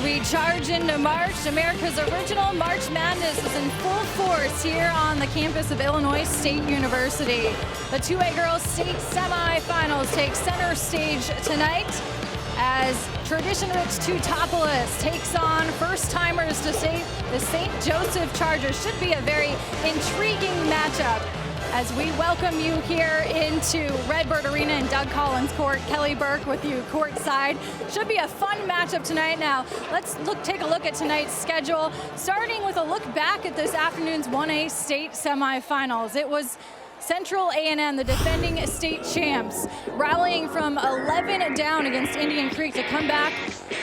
we charge into March, America's original March Madness is in full force here on the campus of Illinois State University. The 2A girls state semifinals take center stage tonight as tradition-rich Teutopolis takes on first-timers to state the St. Joseph Chargers. Should be a very intriguing matchup as we welcome you here into Redbird Arena in Doug Collins Court. Kelly Burke with you courtside. Should be a fun matchup tonight. Now, let's take a look at tonight's schedule, starting with a look back at this afternoon's 1A state semifinals. It was Central A&M, the defending state champs, rallying from 11 down against Indian Creek to come back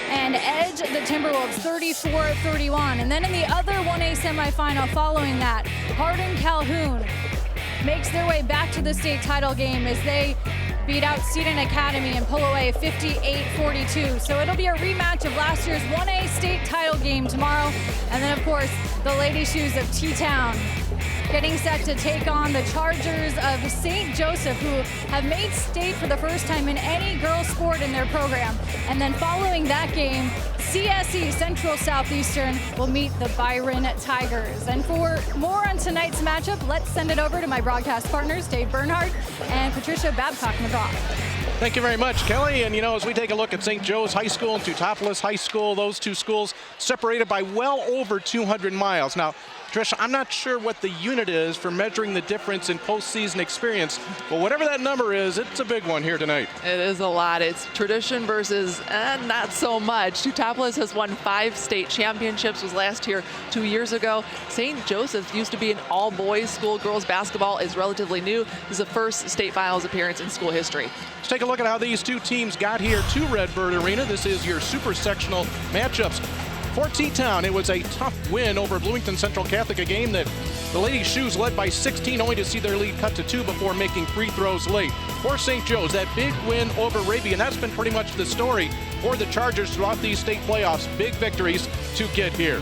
and edge the Timberwolves 34-31. And then in the other 1A semifinal following that, Hardin Calhoun makes their way back to the state title game as they beat out Seton Academy and pull away 58-42. So it'll be a rematch of last year's 1A state title game tomorrow. And then, of course, the Lady Shoes of T-Town getting set to take on the Chargers of St. Joseph, who have made state for the first time in any girls sport in their program. And then following that game, CSE, Central Southeastern, will meet the Byron Tigers. And for more on tonight's matchup, let's send it over to my broadcast partners, Dave Bernhardt and Patricia Babcock-McGraw. Thank you very much, Kelly. And, you know, as we take a look at St. Joe's High School and Teutopolis High School, those two schools separated by well over 200 miles. Now, Trish, I'm not sure what the unit is for measuring the difference in postseason experience, but whatever that number is, it's a big one here tonight. It is a lot. It's tradition versus not so much. Teutopolis has won 5 state championships, was last here 2 years ago. St. Joseph's used to be an all-boys school. Girls basketball is relatively new. This is the first state finals appearance in school history. Let's take a look at how these two teams got here to Redbird Arena. This is your super sectional matchups. For T-Town, it was a tough win over Bloomington Central Catholic, a game that the Lady Shoes led by 16, only to see their lead cut to 2 before making free throws late. For St. Joe's, that big win over Raby, and that's been pretty much the story for the Chargers throughout these state playoffs. Big victories to get here.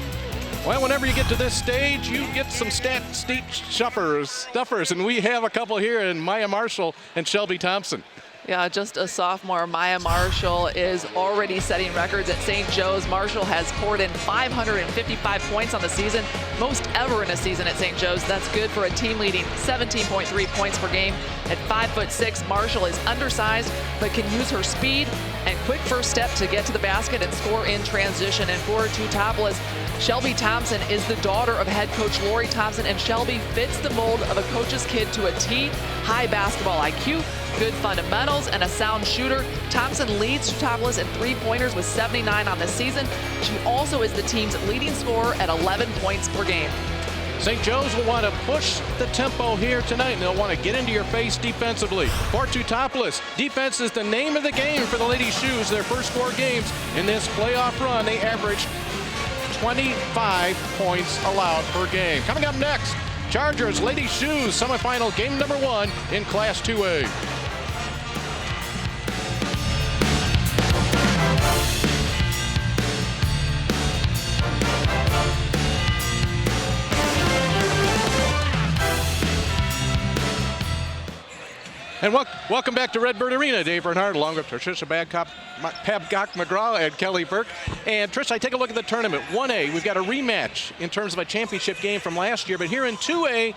Well, whenever you get to this stage, you get some state stuffers, and we have a couple here in Maya Marshall and Shelby Thompson. Yeah, just a sophomore. Maya Marshall is already setting records at St. Joe's. Marshall has poured in 555 points on the season, most ever in a season at St. Joe's. That's good for a team leading 17.3 points per game. At 5'6", Marshall is undersized, but can use her speed and quick first step to get to the basket and score in transition. And for Teutopolis, Shelby Thompson is the daughter of head coach Lori Thompson, and Shelby fits the mold of a coach's kid to a T. High basketball IQ, good fundamentals, and a sound shooter. Thompson leads Teutopolis in three-pointers with 79 on the season. She also is the team's leading scorer at 11 points per game. St. Joe's will want to push the tempo here tonight, and they'll want to get into your face defensively. For Teutopolis, defense is the name of the game for the Lady Shoes. Their first 4 games in this playoff run, they averaged 25 points allowed per game. Coming up next, Chargers Lady Shoes semifinal game number 1 in Class 2A. And welcome back to Redbird Arena. Dave Bernhardt along with Patricia Babcock-McGraw and Kelly Burke. And Trish, I take a look at the tournament. 1A, we've got a rematch in terms of a championship game from last year. But here in 2A,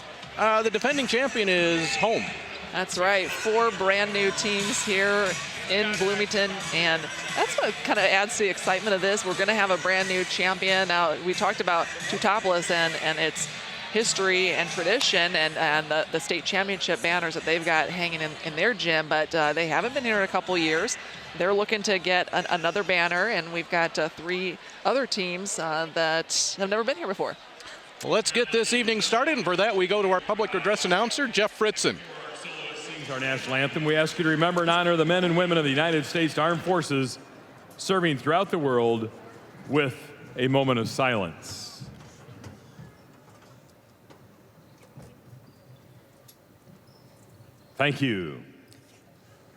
the defending champion is home. That's right. 4 brand new teams here in Bloomington, and that's what kind of adds to the excitement of this. We're going to have a brand new champion. Now, we talked about Teutopolis and its history and tradition and the state championship banners that they've got hanging in their gym, but they haven't been here in a couple years. They're looking to get another banner, and we've got 3 other teams that have never been here before. Well, let's get this evening started, and for that we go to our public address announcer, Jeff Fritzen. Our national anthem, we ask you to remember and honor the men and women of the United States Armed Forces serving throughout the world with a moment of silence. Thank you.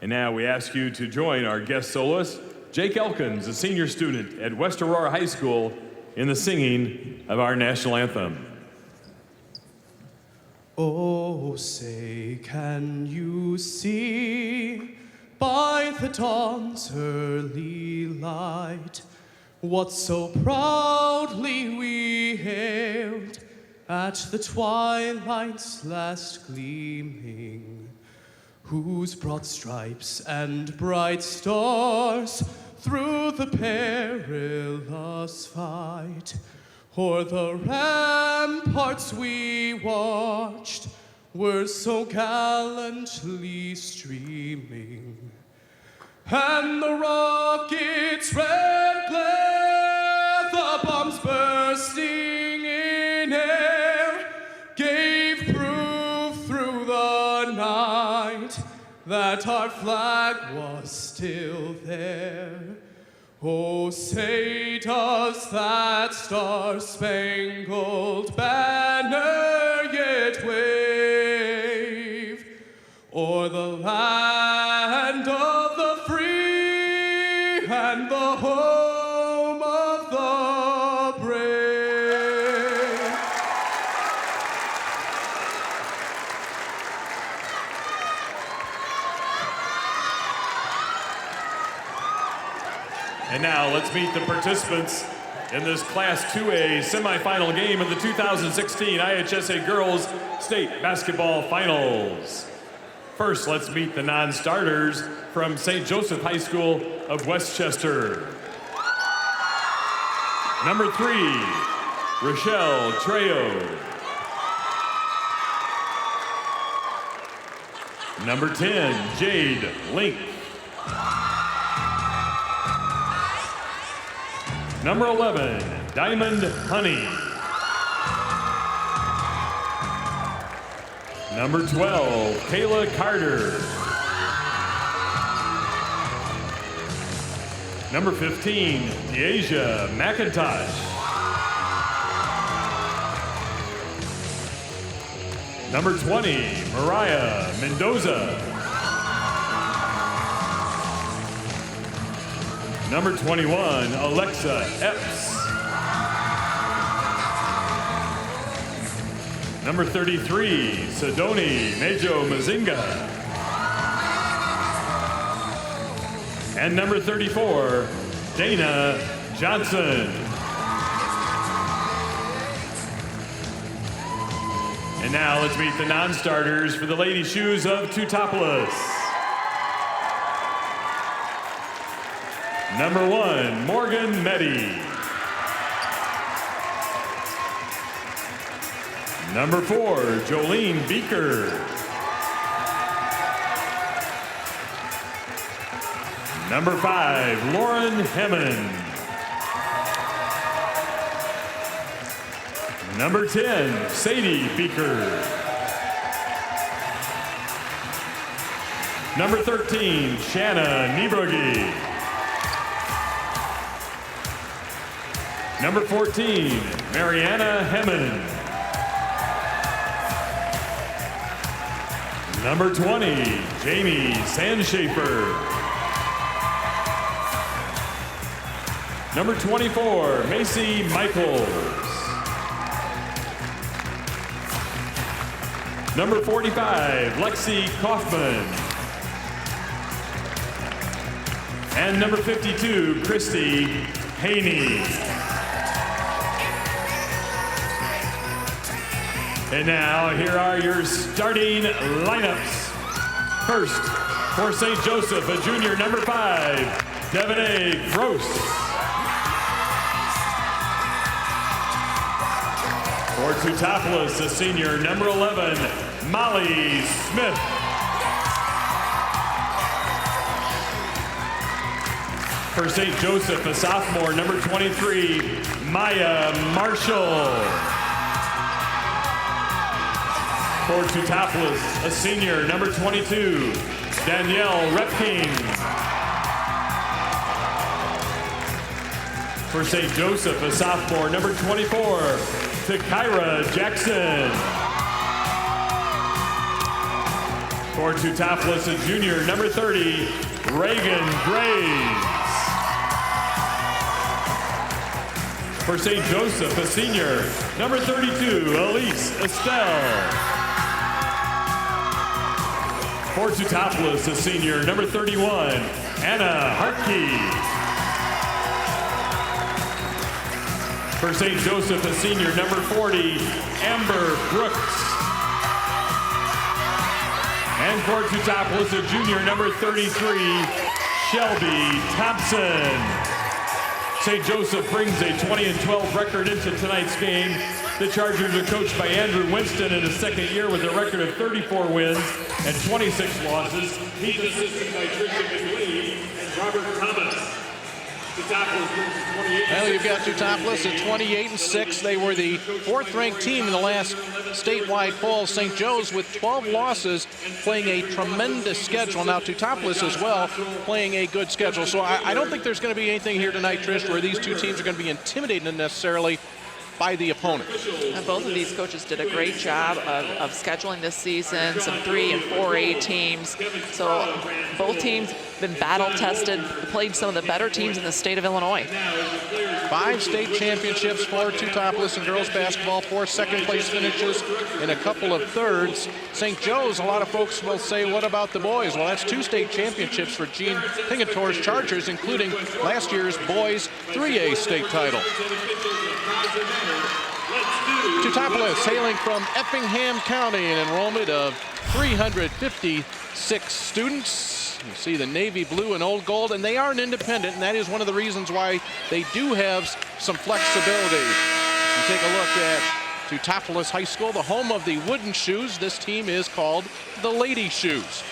And now we ask you to join our guest soloist, Jake Elkins, a senior student at West Aurora High School, in the singing of our national anthem. Oh, say, can you see by the dawn's early light what so proudly we hailed at the twilight's last gleaming, whose broad stripes and bright stars through the perilous fight o'er the ramparts we watched were so gallantly streaming, and the rocket's red glare, the bombs bursting in air, gave proof through the night that our flag was still there. Oh, say does that star-spangled banner yet wave o'er the land of the free and the home of the brave? And now let's meet the participants in this Class 2A semifinal game of the 2016 IHSA Girls State Basketball Finals. First, let's meet the non-starters from St. Joseph High School of Westchester. Number 3, Rochelle Trejo. Number 10, Jade Link. Number 11, Diamond Honey. Number 12, Kayla Carter. Number 15, Deasia McIntosh. Number 20, Mariah Mendoza. Number 21, Alexa Epps. Number 33, Sidoni Mejo Mazinga. And number 34, Dana Johnson. And now let's meet the non-starters for the Lady Shoes of Teutopolis. Number 1, Morgan Meddy. Number 4, Jolene Beaker. Number 5, Lauren Hemmon. Number 10, Sadie Beaker. Number 13, Shanna Niebrugge. Number 14, Mariana Hemmon. Number 20, Jamie Sandschafer. Number 24, Macy Michaels. Number 45, Lexi Kaufman. And number 52, Christy Haney. And now, here are your starting lineups. First, for St. Joseph, a junior, number 5, Devin A. Gross. For Teutopolis, a senior, number 11, Molly Smith. For St. Joseph, a sophomore, number 23, Maya Marshall. For Teutopolis, a senior, number 22, Danielle Repking. For St. Joseph, a sophomore, number 24, Takira Jackson. For Teutopolis, a junior, number 30, Reagan Graves. For St. Joseph, a senior, number 32, Elise Estelle. For Teutopolis, a senior, number 31, Anna Hartke. For St. Joseph, a senior, number 40, Amber Brooks. And for Teutopolis, a junior, number 33, Shelby Thompson. St. Joseph brings a 20-12 record into tonight's game. The Chargers are coached by Andrew Winston in his second year with a record of 34 wins and 26 losses. He's assisted by Tristan McLean and Robert Thomas. Well, you've got Teutopolis at 28-6. They were the 4th-ranked team in the last statewide poll. St. Joe's with 12 losses, playing a tremendous schedule. Now, Teutopolis as well, playing a good schedule. So I don't think there's going to be anything here tonight, Trish, where these two teams are going to be intimidated necessarily by the opponent. And both of these coaches did a great job of scheduling this season, some 3 and 4A teams. So both teams been battle tested, played some of the better teams in the state of Illinois. 5 state championships for Teutopolis in girls basketball, 4 second-place finishes, and a couple of thirds. St. Joe's, a lot of folks will say, what about the boys? Well, that's 2 state championships for Gene Pingator's Chargers, including last year's boys 3A state title. Teutopolis hailing from Effingham County, an enrollment of 356 students. You see the navy blue and old gold, and they are an independent, and that is one of the reasons why they do have some flexibility. You take a look at Teutopolis High School, the home of the wooden shoes. This team is called the Lady Shoes.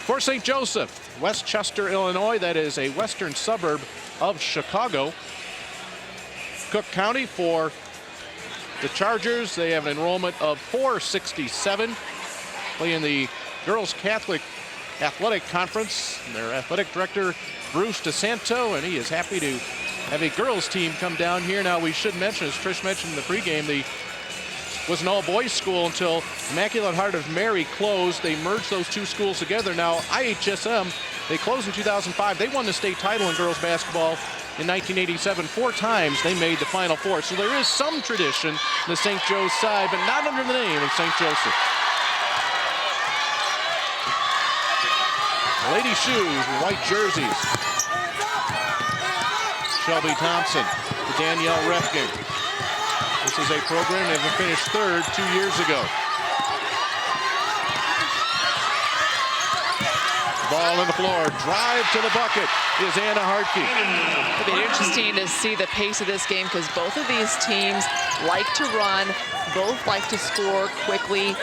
For St. Joseph, Westchester, Illinois, that is a western suburb of Chicago. Cook County for the Chargers, they have an enrollment of 467. Playing the Girls Catholic Athletic Conference. Their athletic director, Bruce DeSanto, and he is happy to have a girls team come down here. Now, we should mention, as Trish mentioned in the pregame, was an all-boys school until Immaculate Heart of Mary closed. They merged those 2 schools together. Now, IHSM, they closed in 2005. They won the state title in girls basketball in 1987. 4 times they made the Final Four. So there is some tradition in the St. Joe's side, but not under the name of St. Joseph. Lady Shoes, white jerseys. Shelby Thompson to Danielle Refkin. This is a program that finished 3rd 2 years ago. Ball on the floor, drive to the bucket is Anna Hartke. It'll be interesting to see the pace of this game because both of these teams like to run, both like to score quickly.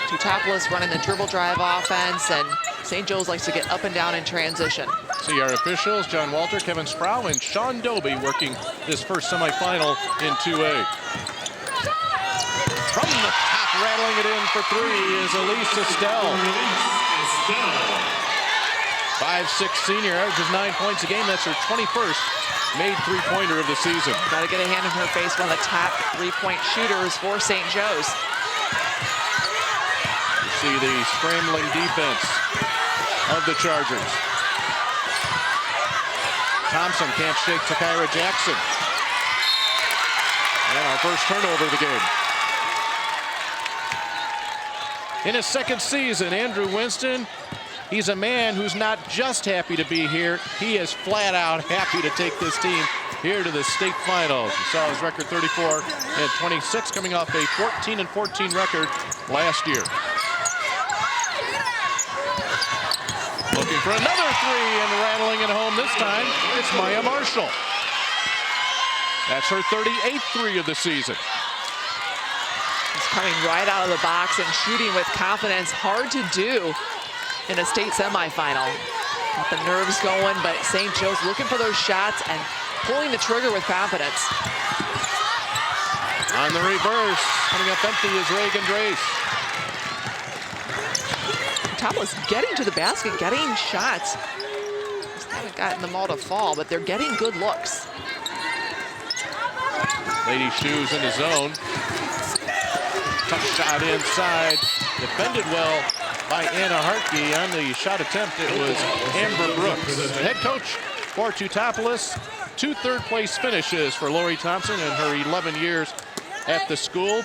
Teutopolis running the dribble drive offense, and St. Joe's likes to get up and down in transition. See our officials, John Walter, Kevin Sproul, and Sean Doby working this first semifinal in 2A. From the top, rattling it in for 3 is Elise Estelle. 5'6" senior, averages 9 points a game. That's her 21st made 3-pointer of the season. Got to get a hand in her face, one of the top 3-point shooters for St. Joe's. You see the scrambling defense of the Chargers. Thompson can't shake Takira Jackson. And our first turnover of the game. In his 2nd season, Andrew Winston, he's a man who's not just happy to be here. He is flat out happy to take this team here to the state finals. You saw his record 34 and 26, coming off a 14-14 record last year. Looking for another 3 and rattling it home this time. It's Maya Marshall. That's her 38th 3 of the season. He's coming right out of the box and shooting with confidence. Hard to do in a state semifinal. Got the nerves going, but St. Joe's looking for those shots and pulling the trigger with confidence. On the reverse, coming up empty is Reagan Drace. Teutopolis getting to the basket, getting shots. Just haven't gotten them all to fall, but they're getting good looks. Lady Shoes in the zone. Tough shot inside. Defended well by Anna Hartke. On the shot attempt, it was Amber Brooks. The head coach for Teutopolis. 2 third-place finishes for Lori Thompson in her 11 years at the school.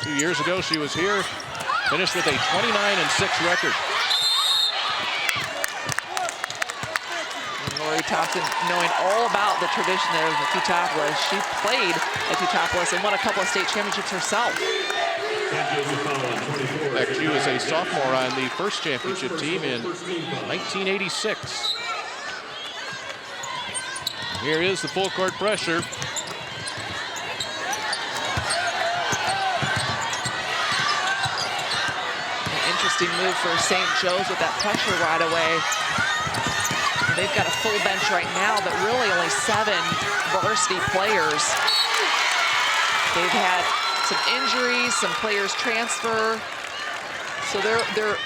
2 years ago, she was here. Finished with a 29-6 record. And Lori Lori Thompson, knowing all about the tradition of Teutopolis. She played at Teutopolis and won a couple of state championships herself. In fact, she was a sophomore on the first championship team in 1986. Here is the full court pressure. Interesting move for St. Joe's with that pressure right away. They've got a full bench right now, but really only 7 varsity players. They've had some injuries, some players transfer. So their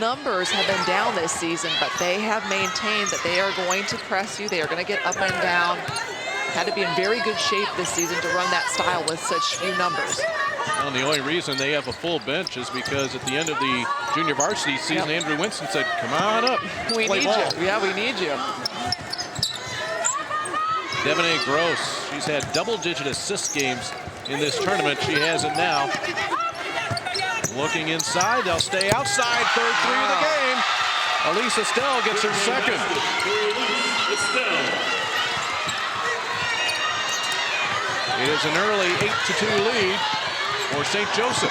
numbers have been down this season, but they have maintained that they are going to press you. They are going to get up and down. Had to be in very good shape this season to run that style with such few numbers. Well, and the only reason they have a full bench is because at the end of the junior varsity season, Andrew Winston said, come on up, we need ball. you. Yeah, we need you. Devonay Gross, she's had double-digit assist games in this tournament. She has it now. Looking inside, they'll stay outside. Third three of the game. Elise Estelle gets her second. It is an early 8-2 lead for St. Joseph.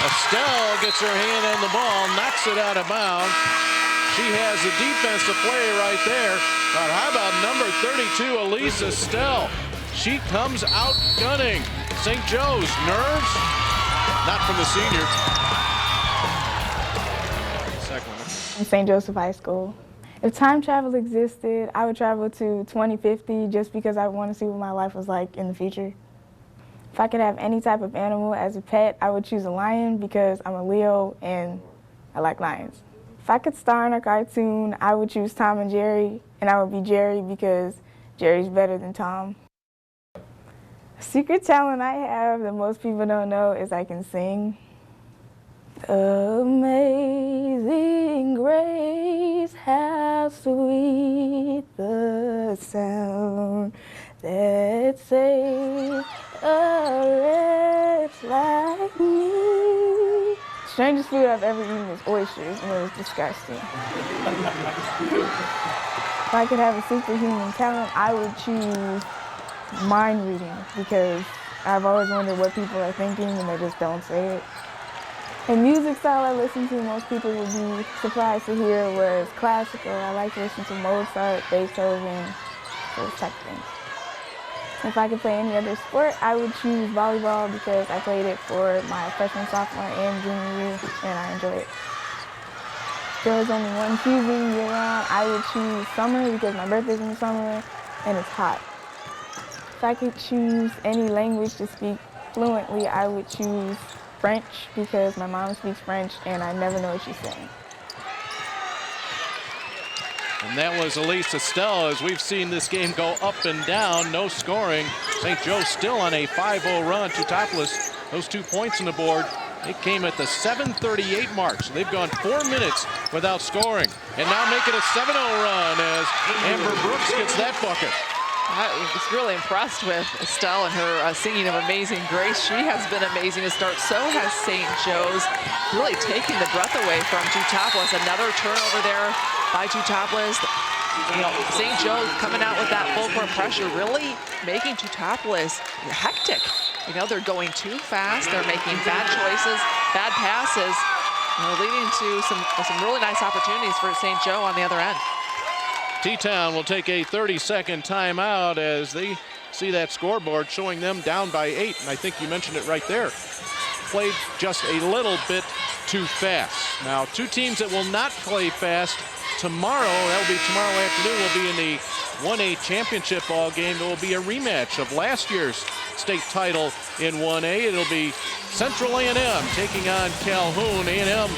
Estelle gets her hand on the ball, knocks it out of bounds. She has a defensive play right there. But how about number 32, Elise Estelle? She comes out gunning. St. Joe's, nerves? Not from the senior. Second one. St. Joseph High School. If time travel existed, I would travel to 2050 just because I want to see what my life was like in the future. If I could have any type of animal as a pet, I would choose a lion because I'm a Leo and I like lions. If I could star in a cartoon, I would choose Tom and Jerry, and I would be Jerry because Jerry's better than Tom. A secret talent I have that most people don't know is I can sing. Amazing grace, how sweet the sound that saved a wretch like me. Strangest food I've ever eaten is oysters, and it was disgusting. If I could have a superhuman talent, I would choose mind reading because I've always wondered what people are thinking and they just don't say it. The music style I listen to, most people would be surprised to hear, was classical. I like to listen to Mozart, Beethoven, those type of things. If I could play any other sport, I would choose volleyball because I played it for my freshman, sophomore, and junior year, and I enjoy it. If there was only one season year-round, I would choose summer because my birthday's in the summer and it's hot. If I could choose any language to speak fluently, I would choose French because my mom speaks French and I never know what she's saying. And that was Elise Estelle. As we've seen this game go up and down, no scoring. St. Joe still on a 5-0 run. Teutopolis, those 2 points on the board, it came at the 7:38 mark. So they've gone 4 minutes without scoring. And now make it a 7-0 run as Amber Brooks gets that bucket. I was really impressed with Estelle and her singing of Amazing Grace. She has been amazing to start. So has St. Joe's, really taking the breath away from Teutopolis. Another turnover there by Teutopolis. You know, St. Joe coming out with that full court pressure, really making Teutopolis hectic. You know, they're going too fast. They're making bad choices, bad passes, leading to some really nice opportunities for St. Joe on the other end. T-Town will take a 30-second timeout as they see that scoreboard showing them down by 8. And I think you mentioned it right there. Played just a little bit too fast. Now, 2 teams that will not play fast tomorrow, that'll be tomorrow afternoon, will be in the 1A championship ball game. There will be a rematch of last year's state title in 1A. It'll be Central A&M taking on Calhoun. A&M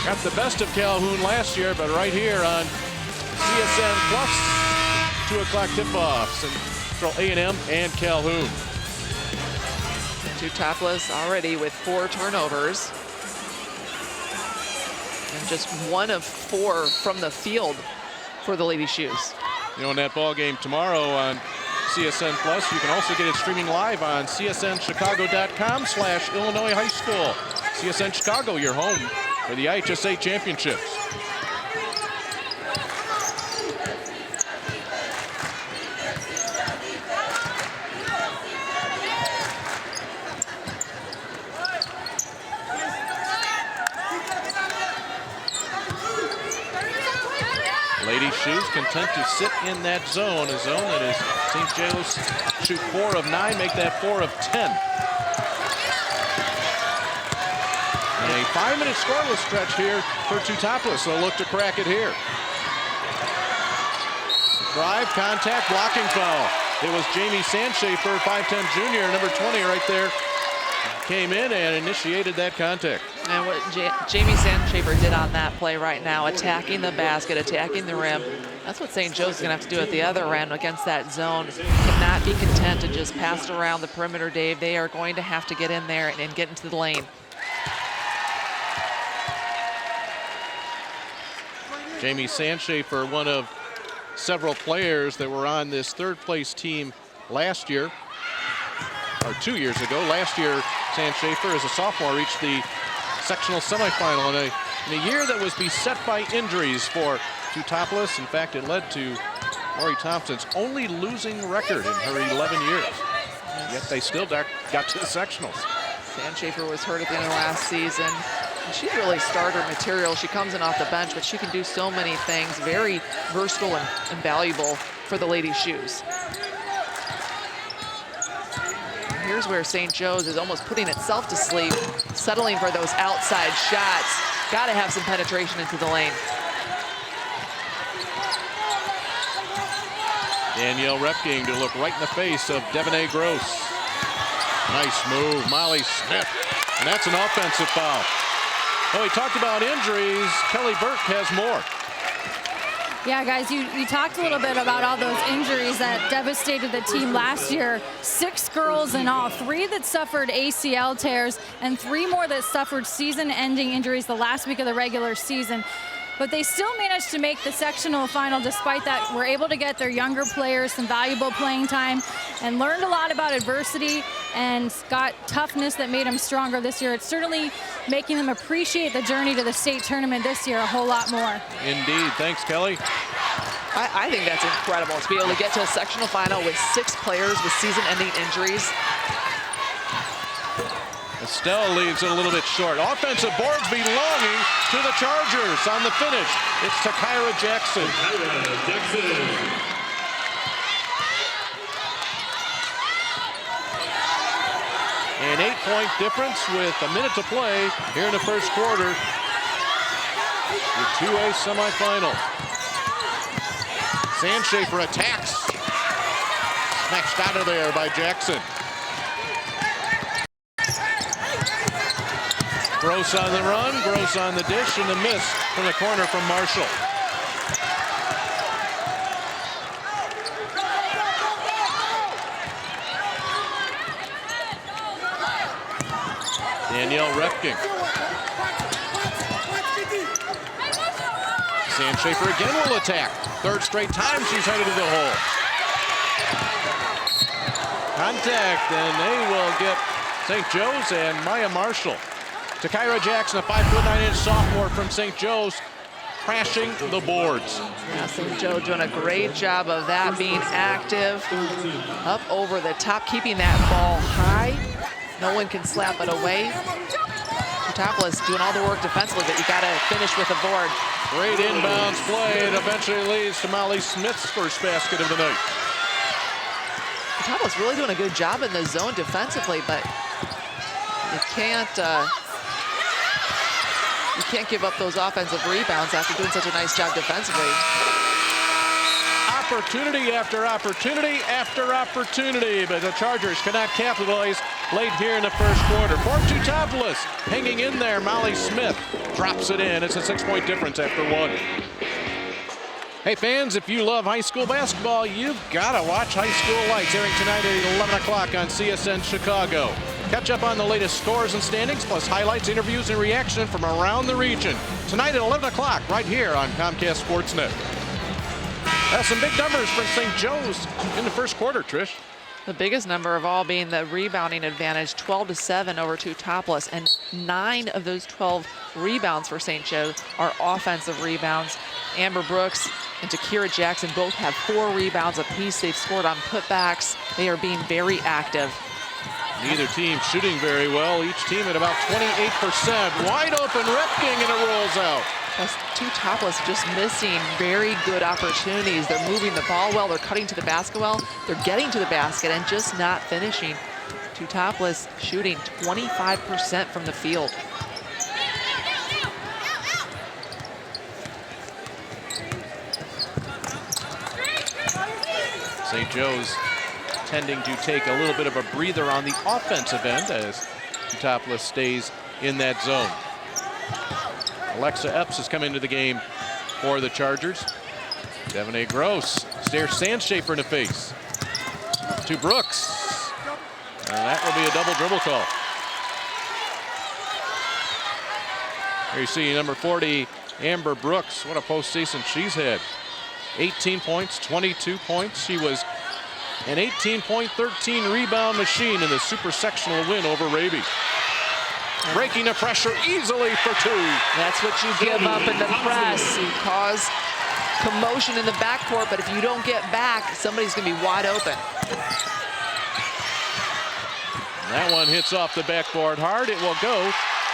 got the best of Calhoun last year, but right here on CSN Plus, 2 o'clock tip-offs, and Central A&M and Calhoun. Teutopolis already with 4 turnovers. And just 1 of 4 from the field for the Lady Shoes. You know, in that ball game tomorrow on CSN Plus, you can also get it streaming live on csnchicago.com/Illinois High School. CSN Chicago, your home for the IHSA championships. Lady Shoes content to sit in that zone, a zone that is St. Joe's shoot 4 of 9, make that 4 of 10. And a 5-minute scoreless stretch here for Teutopolis. They'll look to crack it here. Drive, contact, blocking foul. It was Jamie Sandschafer, 5'10" junior, number 20 right there. Came in and initiated that contact. And what Jamie Sandschafer did on that play right now, attacking the basket, attacking the rim. That's what St. Joe's is going to have to do at the other end against that zone. Cannot be content to just pass it around the perimeter, Dave. They are going to have to get in there and get into the lane. Jamie Sandschafer, one of several players that were on this third-place team last year, or 2 years ago. Last year, Sandschafer, as a sophomore, reached the sectional semifinal in a year that was beset by injuries for Teutopolis. In fact, it led to Lori Thompson's only losing record in her 11 years. Yet they still got to the sectionals. Sandschafer was hurt at the end of last season. And she's really starter material. She comes in off the bench, but she can do so many things. Very versatile and valuable for the Lady Shoes. Here's where St. Joe's is almost putting itself to sleep, settling for those outside shots. Got to have some penetration into the lane. Danielle Repking to look right in the face of Devonay Gross. Nice move, Molly Smith. And that's an offensive foul. Oh, we talked about injuries. Kelly Burke has more. Yeah, guys, you talked a little bit about all those injuries that devastated the team last year. 6 girls in all, 3 that suffered ACL tears and 3 more that suffered season-ending injuries the last week of the regular season. But they still managed to make the sectional final. Despite that, were able to get their younger players some valuable playing time and learned a lot about adversity and got toughness that made them stronger this year. It's certainly making them appreciate the journey to the state tournament this year a whole lot more. Indeed. Thanks, Kelly. I think that's incredible to be able to get to a sectional final with 6 players with season-ending injuries. Estelle leaves it a little bit short. Offensive boards belonging to the Chargers on the finish. It's Takira Jackson. An 8-point difference with a minute to play here in the first quarter. The 2A semifinal. Sandschafer attacks. Snatched out of there by Jackson. Gross on the run, Gross on the dish, and the miss from the corner from Marshall. Danielle Repking. Sandschafer again will attack. 3rd straight time she's headed to the hole. Contact, and they will get St. Joe's and Maya Marshall. Takira Jackson, a 5'9" sophomore from St. Joe's, crashing the boards. Yeah, St. Joe doing a great job of that, being active, up over the top, keeping that ball high. No one can slap it away. Teutopolis doing all the work defensively, but you got to finish with a board. Great inbounds play, and eventually leads to Molly Smith's first basket of the night. Teutopolis really doing a good job in the zone defensively, but you can't give up those offensive rebounds after doing such a nice job defensively. Opportunity after opportunity after opportunity, but the Chargers cannot capitalize late here in the first quarter. For Teutopolis, hanging in there, Molly Smith drops it in. It's a 6-point difference after 1. Hey fans, if you love high school basketball, you've got to watch High School Lights, airing tonight at 11 o'clock on CSN Chicago. Catch up on the latest scores and standings, plus highlights, interviews, and reaction from around the region. Tonight at 11 o'clock, right here on Comcast Sportsnet. Some big numbers for St. Joe's in the first quarter, Trish. The biggest number of all being the rebounding advantage, 12-7 over Teutopolis, and 9 of those 12 rebounds for St. Joe are offensive rebounds. Amber Brooks and Takira Jackson both have 4 rebounds apiece. They've scored on putbacks. They are being very active. Neither team shooting very well. Each team at about 28%. Wide open Repking, and it rolls out. Teutopolis just missing very good opportunities. They're moving the ball well. They're cutting to the basket well. They're getting to the basket and just not finishing. Teutopolis shooting 25% from the field. St. Joe's tending to take a little bit of a breather on the offensive end as Teutopolis stays in that zone. Alexa Epps has come into the game for the Chargers. Devonay Gross stares Sandschafer in the face. To Brooks. And that will be a double dribble call. Here you see number 40, Amber Brooks. What a postseason she's had. 18 points, 22 points. She was an 18-point, 13-rebound machine in the super sectional win over Raby. Breaking the pressure easily for 2. That's what you give up in the press. You cause commotion in the backcourt, but if you don't get back, somebody's going to be wide open. And that one hits off the backboard hard. It will go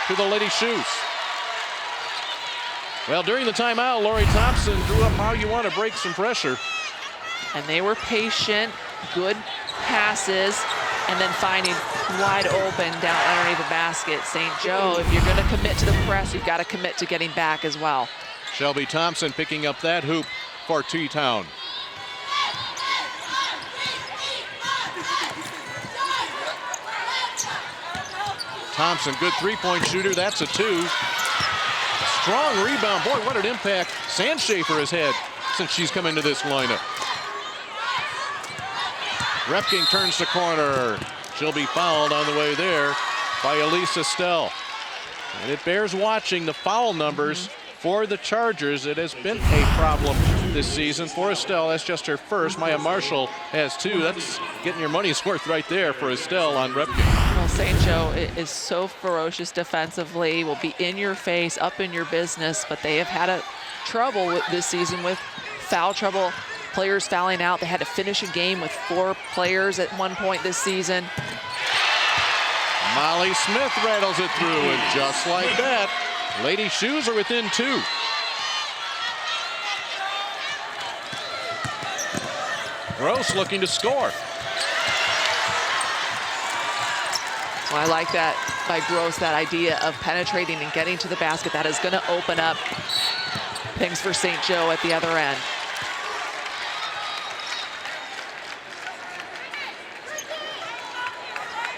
to the Lady Shoes. Well, during the timeout, Lori Thompson drew up how you want to break some pressure. And they were patient, good passes, and then finding wide open down underneath the basket. St. Joe, if you're going to commit to the press, you've got to commit to getting back as well. Shelby Thompson picking up that hoop for T-Town. Thompson, good three-point shooter. That's a 2. Strong rebound. Boy, what an impact Sandschafer has had since she's come into this lineup. Repking turns the corner. She'll be fouled on the way there by Elise Estelle. And it bears watching the foul numbers for the Chargers. It has been a problem this season for Estelle. That's just her first. Maya Marshall has 2. That's getting your money's worth right there for Estelle on Repking. Well, St. Joe is so ferocious defensively, will be in your face, up in your business, but they have had trouble this season with foul trouble. Players fouling out. They had to finish a game with 4 players at one point this season. Molly Smith rattles it through, and just like that, Lady Shoes are within 2. Gross looking to score. Well, I like that by Gross, that idea of penetrating and getting to the basket. That is going to open up things for St. Joe at the other end.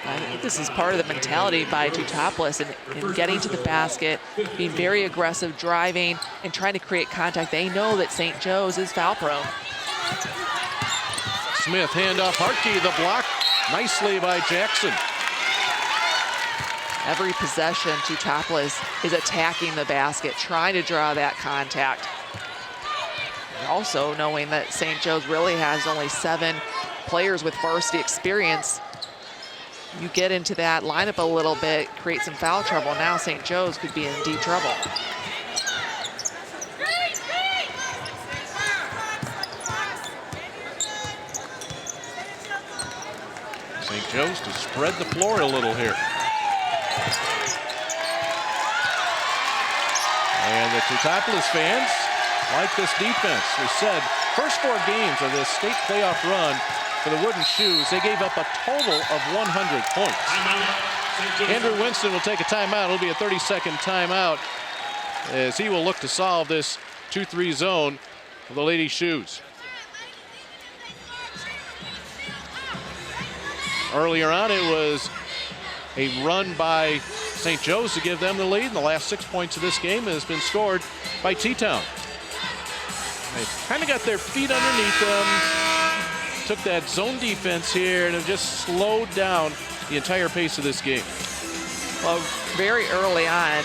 I think this is part of the mentality by Teutopolis in getting to the basket, being very aggressive, driving, and trying to create contact. They know that St. Joe's is foul prone. Smith, handoff, Hartke, the block, nicely by Jackson. Every possession, Teutopolis is attacking the basket, trying to draw that contact. And also knowing that St. Joe's really has only 7 players with varsity experience. You get into that lineup a little bit, create some foul trouble. Now St. Joe's could be in deep trouble. St. Joe's to spread the floor a little here. And the Teutopolis fans like this defense. We said first 4 games of this state playoff run for the Wooden Shoes, they gave up a total of 100 points. Andrew Winston will take a timeout. It'll be a 30-second timeout as he will look to solve this 2-3 zone for the Lady Shoes. Earlier on, it was a run by St. Joe's to give them the lead. And the last 6 points of this game has been scored by T-Town. They kind of got their feet underneath them. Took that zone defense here and have just slowed down the entire pace of this game. Well, very early on,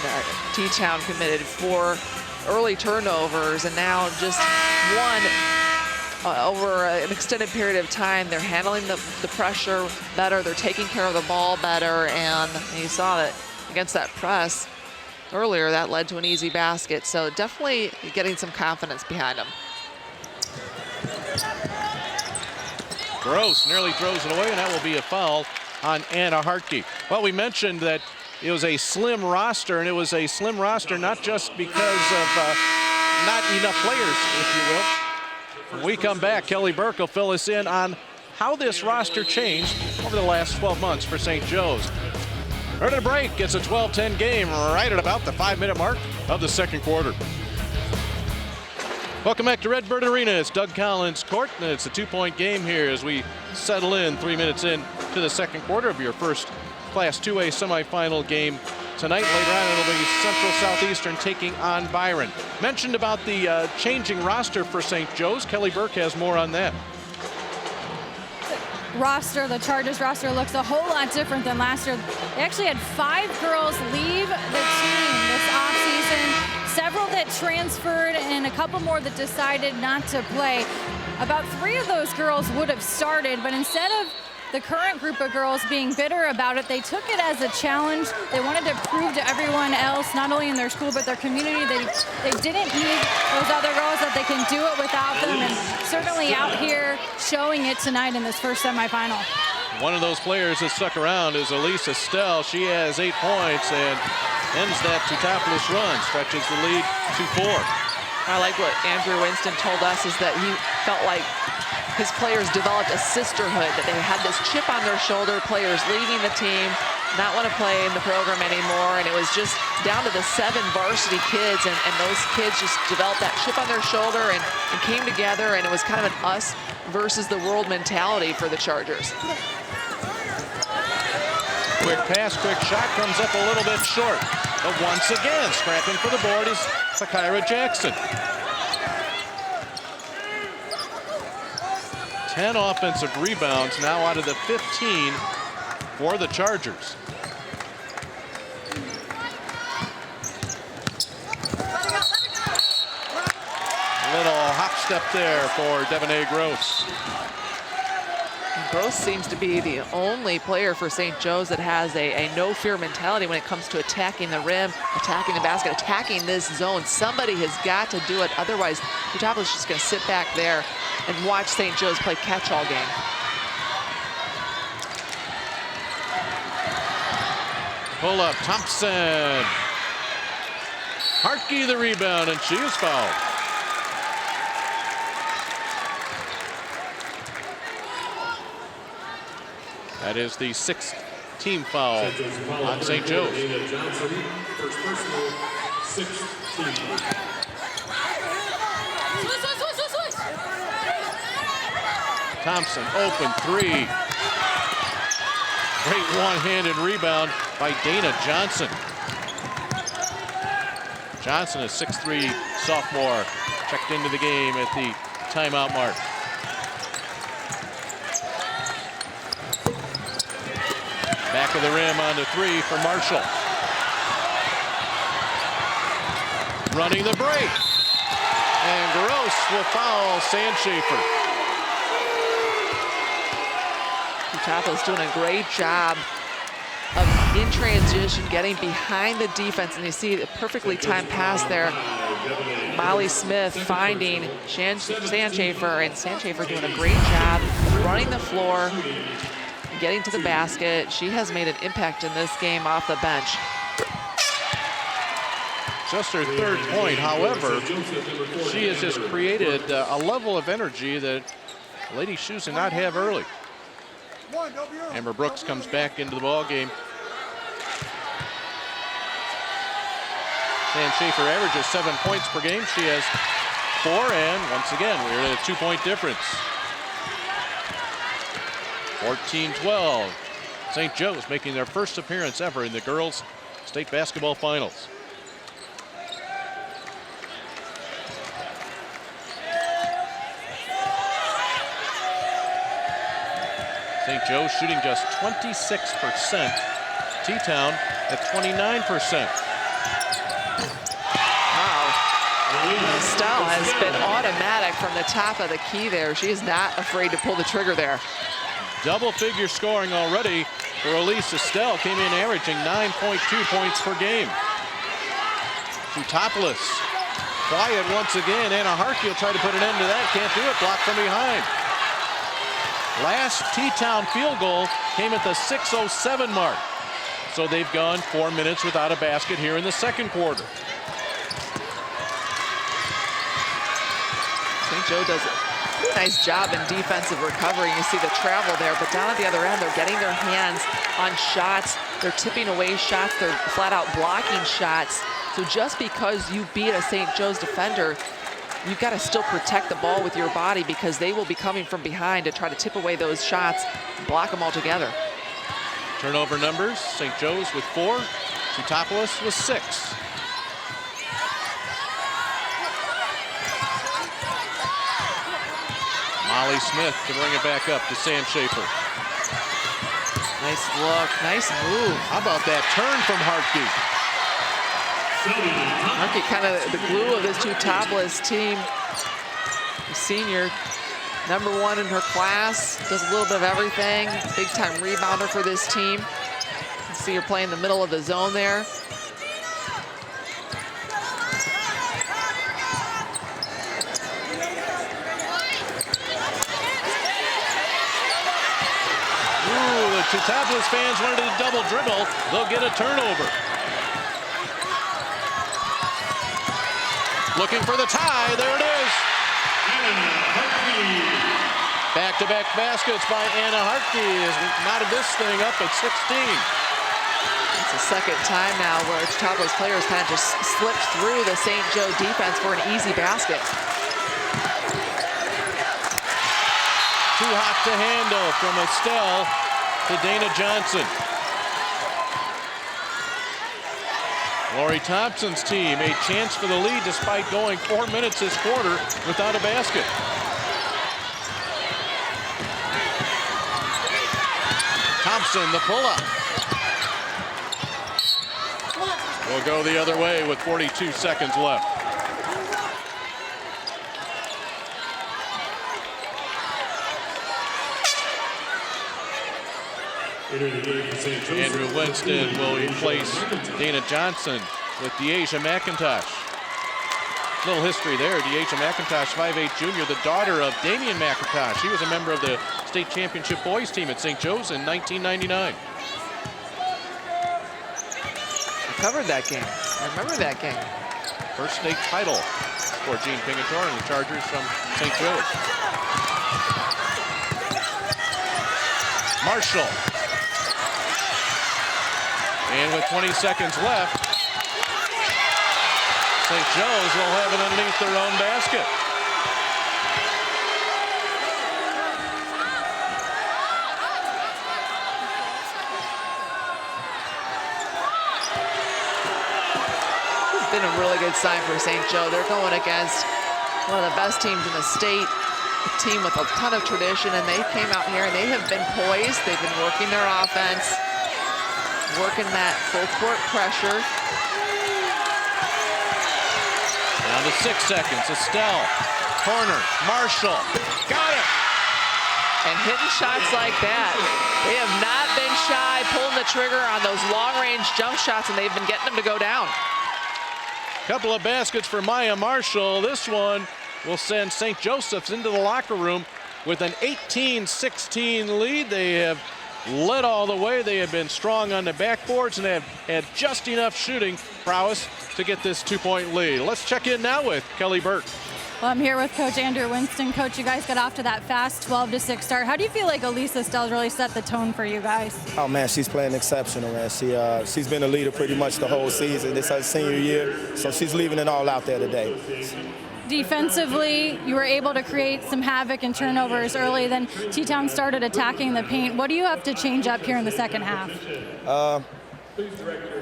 T-Town committed 4 early turnovers, and now just 1 over an extended period of time. They're handling the pressure better. They're taking care of the ball better. And you saw that against that press earlier, that led to an easy basket. So definitely getting some confidence behind them. Gross nearly throws it away, and that will be a foul on Anna Hartke. Well, we mentioned that it was a slim roster, and it was a slim roster not just because of not enough players, if you will. When we come back, Kelly Burke will fill us in on how this roster changed over the last 12 months for St. Joe's. Early break, it's a 12-10 game right at about the 5-minute mark of the second quarter. Welcome back to Redbird Arena. It's Doug Collins court, and it's a 2-point game here as we settle in 3 minutes in to the second quarter of your first Class 2A semifinal game tonight. Later on, it'll be Central Southeastern taking on Byron. Mentioned about the changing roster for St. Joe's. Kelly Burke has more on that. The Chargers roster looks a whole lot different than last year. They actually had 5 girls leave the team this offseason. Several that transferred and a couple more that decided not to play. About 3 of those girls would have started, but instead of the current group of girls being bitter about it, they took it as a challenge. They wanted to prove to everyone else, not only in their school but their community, they didn't need those other girls, that they can do it without them, and certainly out here showing it tonight in this first semifinal. One of those players that stuck around is Elise Estelle. She has 8 points and ends that Teutopolis run, stretches the lead to 4. I like what Andrew Winston told us, is that he felt like his players developed a sisterhood, that they had this chip on their shoulder, players leaving the team, not want to play in the program anymore, and it was just down to the 7 varsity kids, and those kids just developed that chip on their shoulder and came together, and it was kind of an us versus the world mentality for the Chargers. Quick pass, quick shot, comes up a little bit short. But once again, scrapping for the board is Sakira Jackson. 10 offensive rebounds now out of the 15 for the Chargers. Little hop step there for Devanay Gross. Gross seems to be the only player for St. Joe's that has a no-fear mentality when it comes to attacking the rim, attacking the basket, attacking this zone. Somebody has got to do it. Otherwise, Teutopolis is just going to sit back there and watch St. Joe's play catch-all game. Pull up, Thompson. Hartke the rebound, and she is fouled. That is the 6th team foul on St. Joe's. First personal, 6th team foul. Thompson, open 3. Great one-handed rebound by Dana Johnson. Johnson, a 6'3" sophomore, checked into the game at the timeout mark. Back of the rim on the 3 for Marshall. Running the break. And Gross will foul Sandschafer. Teutopolis doing a great job of in transition, getting behind the defense. And you see the perfectly timed pass there. Molly Smith finding Sandschafer, and Sandschafer doing a great job running the floor, getting to the basket. She has made an impact in this game off the bench. Just her 3rd point. However, she has just created a level of energy that Lady Shoes did not have early. Amber Brooks comes back into the ball game. Sandschafer averages 7 points per game. She has 4, and once again, we're at a 2-point difference. 14-12. St. Joe's making their first appearance ever in the girls' state basketball finals. St. Joe's shooting just 26%. T-Town at 29%. Wow. Estelle has been automatic from the top of the key there. She is not afraid to pull the trigger there. Double-figure scoring already for Elise Estelle. Came in averaging 9.2 points per game. Teutopolis. Quiet once again. Anna Harkey will try to put an end to that. Can't do it. Blocked from behind. Last T-Town field goal came at the 6:07 mark. So they've gone 4 minutes without a basket here in the second quarter. St. Joe does a nice job in defensive recovery. You see the travel there, but down at the other end, they're getting their hands on shots. They're tipping away shots. They're flat out blocking shots. So just because you beat a St. Joe's defender, you've got to still protect the ball with your body, because they will be coming from behind to try to tip away those shots, block them all together. Turnover numbers, St. Joe's with 4, Teutopolis with 6. Molly Smith to bring it back up to Sam Schaefer. Nice look, nice move. How about that turn from Hartke? Hartke kind of the glue of this Teutopolis team. The senior, #1 in her class, does a little bit of everything. Big time rebounder for this team. You can see her playing in the middle of the zone there. Teutopolis fans wanted to double dribble. They'll get a turnover. Looking for the tie. There it is. Back-to-back baskets by Anna Hartke has knotted this thing up at 16. It's the second time now where Teutopolis players kind of just slipped through the St. Joe defense for an easy basket. Too hot to handle from Estelle to Dana Johnson. Lori Thompson's team a chance for the lead despite going 4 minutes this quarter without a basket. Thompson, the pull-up. Will go the other way with 42 seconds left. Andrew Winston will replace Dana Johnson with Deasia McIntosh. Little history there. Deasia McIntosh, 5'8" junior, the daughter of Damian McIntosh. He was a member of the state championship boys team at St. Joe's in 1999. I covered that game. I remember that game. First state title for Jean Pingatore and the Chargers from St. Joe's. Marshall. And with 20 seconds left, St. Joe's will have it underneath their own basket. It's been a really good sign for St. Joe. They're going against one of the best teams in the state, a team with a ton of tradition, and they came out here and they have been poised. They've been working their offense, working that full court pressure. Down to 6 seconds. Estelle, corner, Marshall, got it. And hitting shots like that, they have not been shy pulling the trigger on those long-range jump shots, and they've been getting them to go down. Couple of baskets for Maya Marshall. This one will send St. Joseph's into the locker room with an 18-16 lead. They have led all the way. They have been strong on the backboards and have had just enough shooting prowess to get this 2-point lead. Let's check in now with Kelly Burke. Well, I'm here with Coach Andrew Winston. Coach, you guys got off to that fast 12-6 start. How do you feel like Elise Estelle's really set the tone for you guys? Oh, man, she's playing exceptional, man. She's been a leader pretty much the whole season. This is her senior year, so she's leaving it all out there today. Defensively, you were able to create some havoc and turnovers early. Then T-Town started attacking the paint. What do you have to change up here in the second half?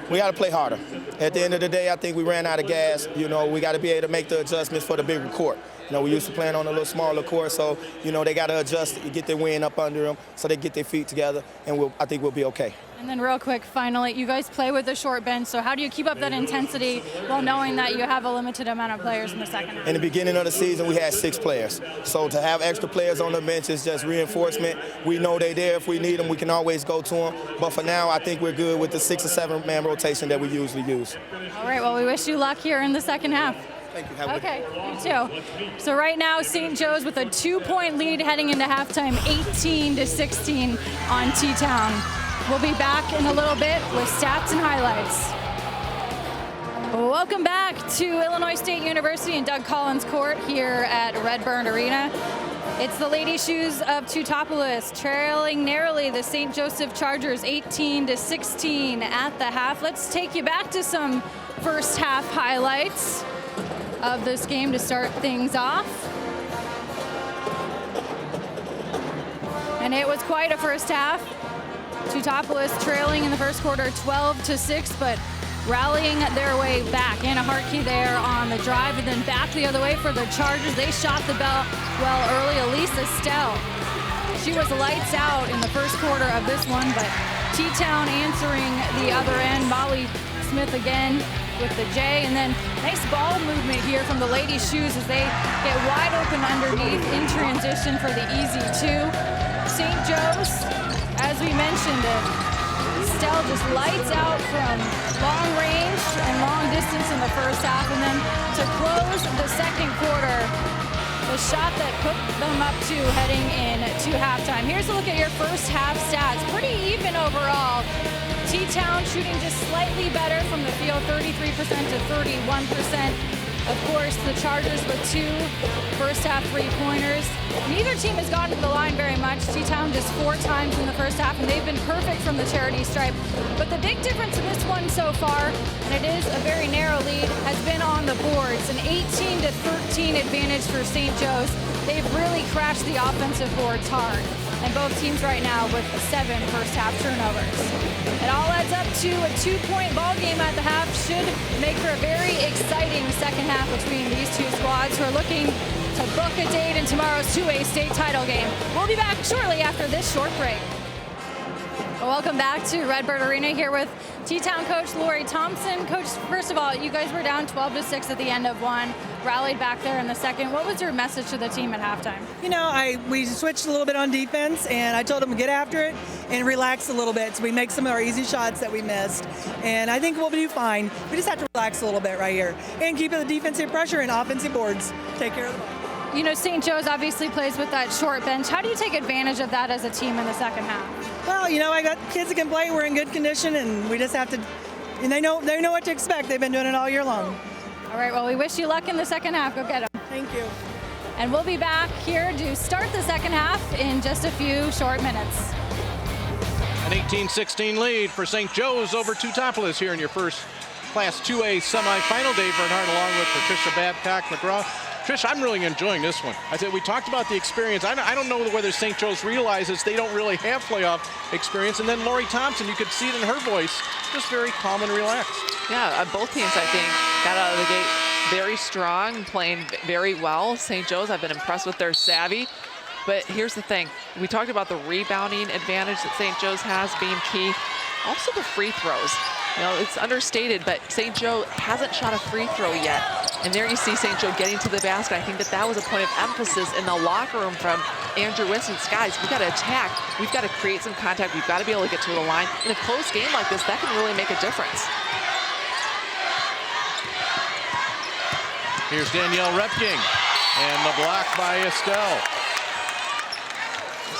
We got to play harder. At the end of the day, I think we ran out of gas. You know, we got to be able to make the adjustments for the bigger court. You know, we used to playing on a little smaller court, so, you know, they got to adjust, get their wind up under them so they get their feet together, and I think we'll be okay. And then real quick, finally, you guys play with a short bench, so how do you keep up that intensity while knowing that you have a limited amount of players in the second half? In the beginning of the season, we had 6 players. So to have extra players on the bench is just reinforcement. We know they're there. If we need them, we can always go to them. But for now, I think we're good with the 6 or 7 man rotation that we usually use. All right, well, we wish you luck here in the second half. Thank you. Have a good Okay, you too. So right now, St. Joe's with a 2-point lead heading into halftime, 18-16 on T-Town. We'll be back in a little bit with stats and highlights. Welcome back to Illinois State University and Doug Collins Court here at Redburn Arena. It's the Lady Shoes of Teutopolis trailing narrowly the St. Joseph Chargers 18-16 at the half. Let's take you back to some first half highlights of this game to start things off. And it was quite a first half. Teutopolis trailing in the first quarter 12-6, but rallying their way back. Anna Hartke there on the drive and then back the other way for the Chargers. They shot the bell well early. Elise Estelle, she was lights out in the first quarter of this one, but T-Town answering the other end. Molly Smith again with the J, and then nice ball movement here from the Lady Shoes as they get wide open underneath in transition for the easy 2. St. Joe's, as we mentioned, Estelle just lights out from long range and long distance in the first half, and then to close the second quarter, the shot that put them up 2 heading into halftime. Here's a look at your first half stats. Pretty even overall. T-Town shooting just slightly better from the field, 33% to 31%. Of course, the Chargers with 2 first half 3-pointers. Neither team has gotten to the line very much. T-Town just 4 times in the first half, and they've been perfect from the charity stripe. But the big difference in this one so far, and it is a very narrow lead, has been on the boards. An 18-13 advantage for St. Joe's. They've really crashed the offensive boards hard. And both teams right now with 7 first half turnovers. It all adds up to a 2-point ball game at the half. Should make for a very exciting second half between these 2 squads who are looking to book a date in tomorrow's 2A state title game. We'll be back shortly after this short break. Well, welcome back to Redbird Arena here with T-Town coach Lori Thompson. Coach, first of all, you guys were down 12-6 at the end of one, rallied back there in the second. What was your message to the team at halftime? You know, we switched a little bit on defense, and I told them to get after it and relax a little bit so we make some of our easy shots that we missed. And I think we'll do fine. We just have to relax a little bit right here and keep the defensive pressure and offensive boards. Take care of the ball. You know, St. Joe's obviously plays with that short bench. How do you take advantage of that as a team in the second half? Well, you know, I got kids that can play. We're in good condition, and we just have to, and they know what to expect. They've been doing it all year long. All right, well, we wish you luck in the second half. Go get them. Thank you. And we'll be back here to start the second half in just a few short minutes. An 18-16 lead for St. Joe's over Teutopolis here in your first Class 2A semifinal. Dave Bernhardt along with Patricia Babcock-McGraw. Trish, I'm really enjoying this one. I said we talked about the experience. I don't know whether St. Joe's realizes they don't really have playoff experience. And then Lori Thompson, you could see it in her voice, just very calm and relaxed. Yeah, both teams, I think, got out of the gate very strong, playing very well. St. Joe's, I've been impressed with their savvy. But here's the thing. We talked about the rebounding advantage that St. Joe's has being key. Also the free throws. You know, it's understated, but St. Joe hasn't shot a free throw yet. And there you see St. Joe getting to the basket. I think that was a point of emphasis in the locker room from Andrew Winston. Guys, we've got to attack. We've got to create some contact. We've got to be able to get to the line. In a close game like this, that can really make a difference. Here's Danielle Repking, and the block by Estelle.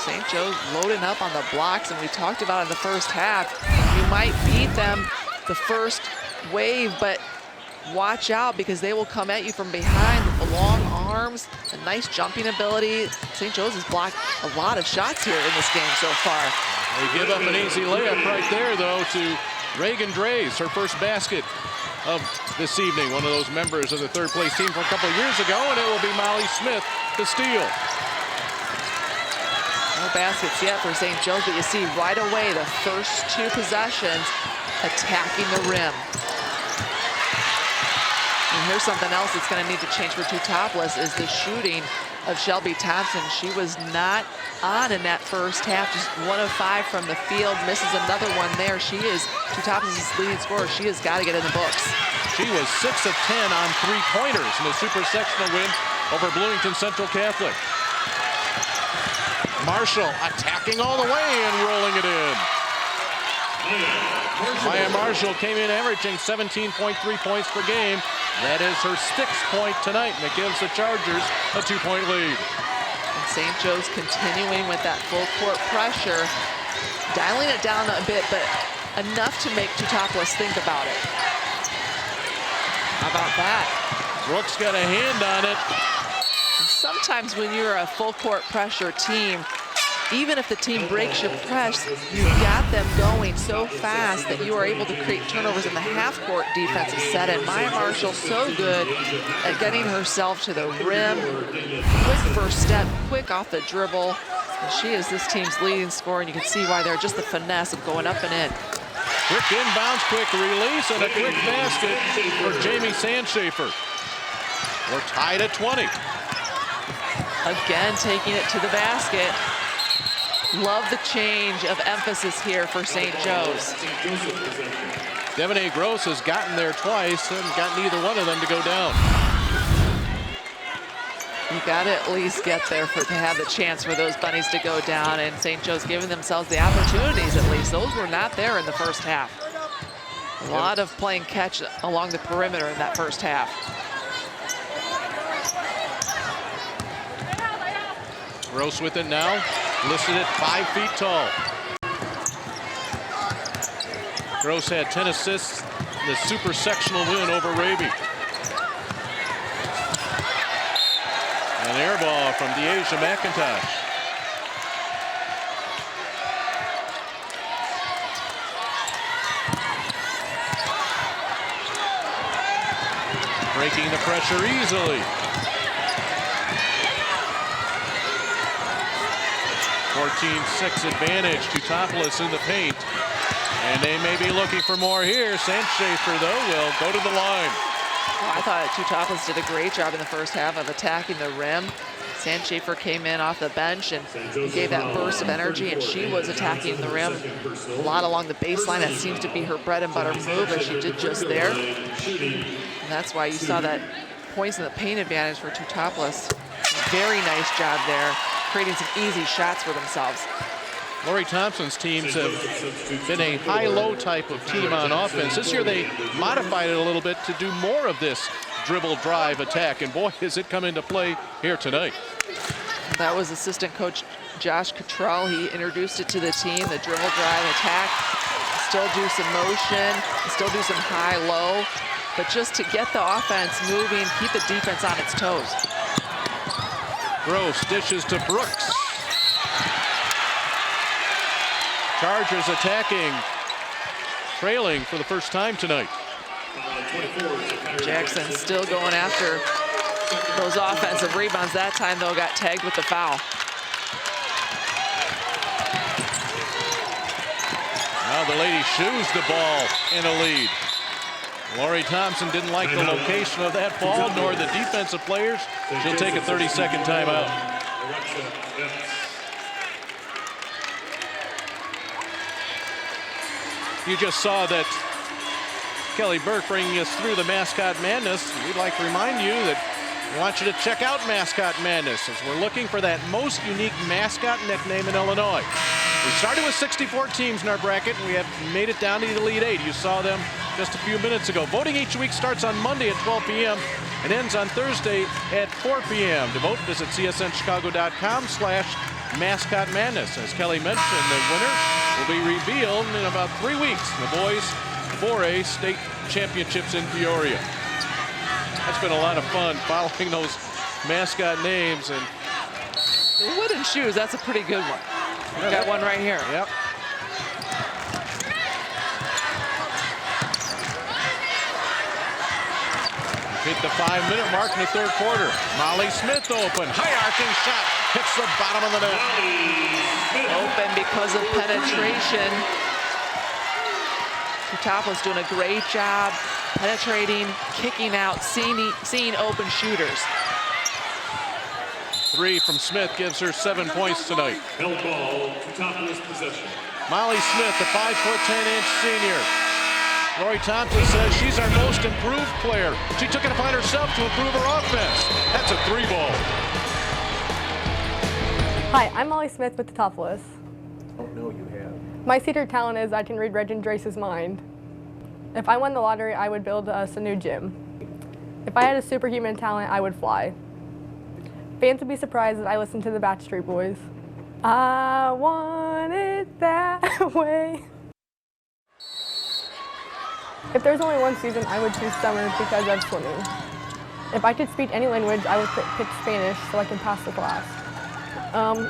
St. Joe's loading up on the blocks, and we talked about in the first half, you might beat them the first wave, but watch out because they will come at you from behind with the long arms, a nice jumping ability. St. Joe's has blocked a lot of shots here in this game so far. They give up an easy layup right there, though, to Reagan Drays, her first basket of this evening. One of those members of the third place team from a couple of years ago, and it will be Molly Smith to steal. No baskets yet for St. Joe's, but you see right away the first 2 possessions attacking the rim. And here's something else that's going to need to change for Teutopolis is the shooting of Shelby Thompson. She was not on in that first half, just 1 of 5 from the field, misses another one there. She is Teutopolis' leading scorer. She has got to get in the books. She was 6 of 10 on three-pointers in the super sectional win over Bloomington Central Catholic. Marshall attacking all the way and rolling it in. Maya Marshall came in averaging 17.3 points per game. That is her 6th point tonight, and it gives the Chargers a 2-point lead. And St. Joe's continuing with that full court pressure, dialing it down a bit, but enough to make Teutopolis think about it. How about that? Brooks got a hand on it. And sometimes when you're a full court pressure team, even if the team breaks your press, you've got them going so fast that you are able to create turnovers in the half-court defensive set. And Maya Marshall so good at getting herself to the rim. Quick first step, quick off the dribble. And she is this team's leading scorer, and you can see why they're just the finesse of going up and in. Quick inbounds, quick release, and a quick basket for Jamie Sandschafer. We're tied at 20. Again, taking it to the basket. Love the change of emphasis here for St. Joe's. Devontae Gross has gotten there twice and gotten either one of them to go down. You got to at least get there to have the chance for those bunnies to go down, and St. Joe's giving themselves the opportunities at least. Those were not there in the first half. A lot of playing catch along the perimeter in that first half. Gross with it now, listed at 5 feet tall. Gross had 10 assists in the super sectional win over Raby. An air ball from Deasia McIntosh. Breaking the pressure easily. 14-6 advantage. Teutopolis in the paint. And they may be looking for more here. Sandschafer, though, will go to the line. Well, I thought Teutopolis did a great job in the first half of attacking the rim. Sandschafer came in off the bench and gave that burst of energy, and she was attacking the rim a lot along the baseline. That seems to be her bread and butter move, as she did just there. And that's why you saw that points in the paint advantage for Teutopolis. Very nice job there, creating some easy shots for themselves. Lori Thompson's teams have been a high-low type of team on offense. This year they modified it a little bit to do more of this dribble drive attack, and boy, has it come into play here tonight. That was assistant coach Josh Cottrell. He introduced it to the team, the dribble drive attack. Still do some motion, still do some high-low, but just to get the offense moving, keep the defense on its toes. Gross dishes to Brooks. Chargers attacking, trailing for the first time tonight. Jackson still going after those offensive rebounds. That time, though, got tagged with the foul. Now the lady shoes the ball in a lead. Lori Thompson didn't like the location of that ball, nor the defensive players. She'll take a 30-second timeout. You just saw that Kelly Burke bringing us through the Mascot Madness. We'd like to remind you that we want you to check out Mascot Madness, as we're looking for that most unique mascot nickname in Illinois. We started with 64 teams in our bracket, and we have made it down to the Elite 8. You saw them just a few minutes ago. Voting each week starts on Monday at 12 p.m. and ends on Thursday at 4 p.m. To vote, visit csnchicago.com/Mascot Madness. As Kelly mentioned, the winner will be revealed in about 3 weeks. The boys 4A state championships in Peoria. That's been a lot of fun following those mascot names. And the wooden shoes, that's a pretty good one. We've got one right here. Yep. Hit the 5-minute mark in the third quarter. Molly Smith open, high arcing shot, hits the bottom of the net. Open because of penetration. Teutopolis doing a great job penetrating, kicking out, seeing open shooters. 3 from Smith gives her 7 points tonight. Held ball, Teutopolis possession. Molly Smith, the 5'10" senior. Lori Thompson says she's our most improved player. She took it upon herself to improve her offense. That's a 3-ball. Hi, I'm Molly Smith with Teutopolis. Oh, no, you have. My secret talent is I can read Regent Drace's mind. If I won the lottery, I would build us a new gym. If I had a superhuman talent, I would fly. Fans would be surprised that I listen to the Backstreet Boys. I want it that way. If there's only one season, I would choose summer because of swimming. If I could speak any language, I would pick Spanish so I can pass the class.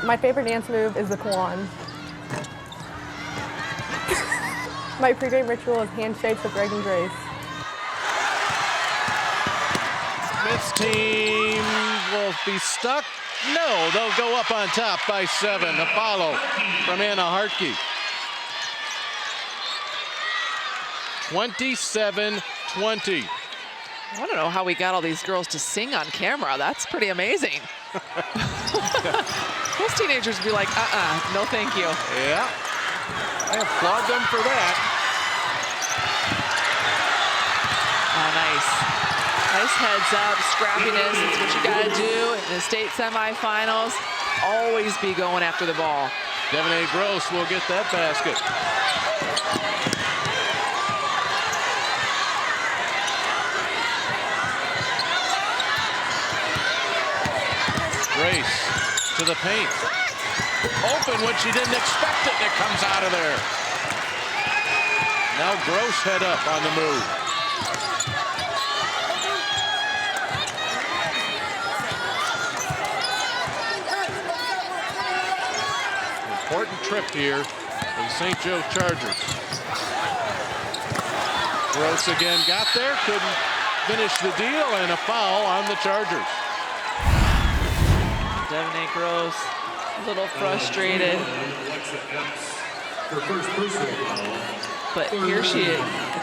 My favorite dance move is the Kwan. My pregame ritual is handshakes with Reagan Grace. Smith's team will be stuck. No, they'll go up on top by 7. The follow from Anna Hartke. 27-20. I don't know how we got all these girls to sing on camera. That's pretty amazing. Most teenagers would be like, no thank you. Yeah, I applaud them for that. Oh, nice. Nice heads up, scrappiness. It's what you gotta do in the state semifinals. Always be going after the ball. Devin A. Gross will get that basket. Grace to the paint. Open when she didn't expect it, and it comes out of there. Now Gross head up on the move. Important trip here for the St. Joe Chargers. Gross again got there, couldn't finish the deal, and a foul on the Chargers. Devin A. Gross, a little frustrated. But here she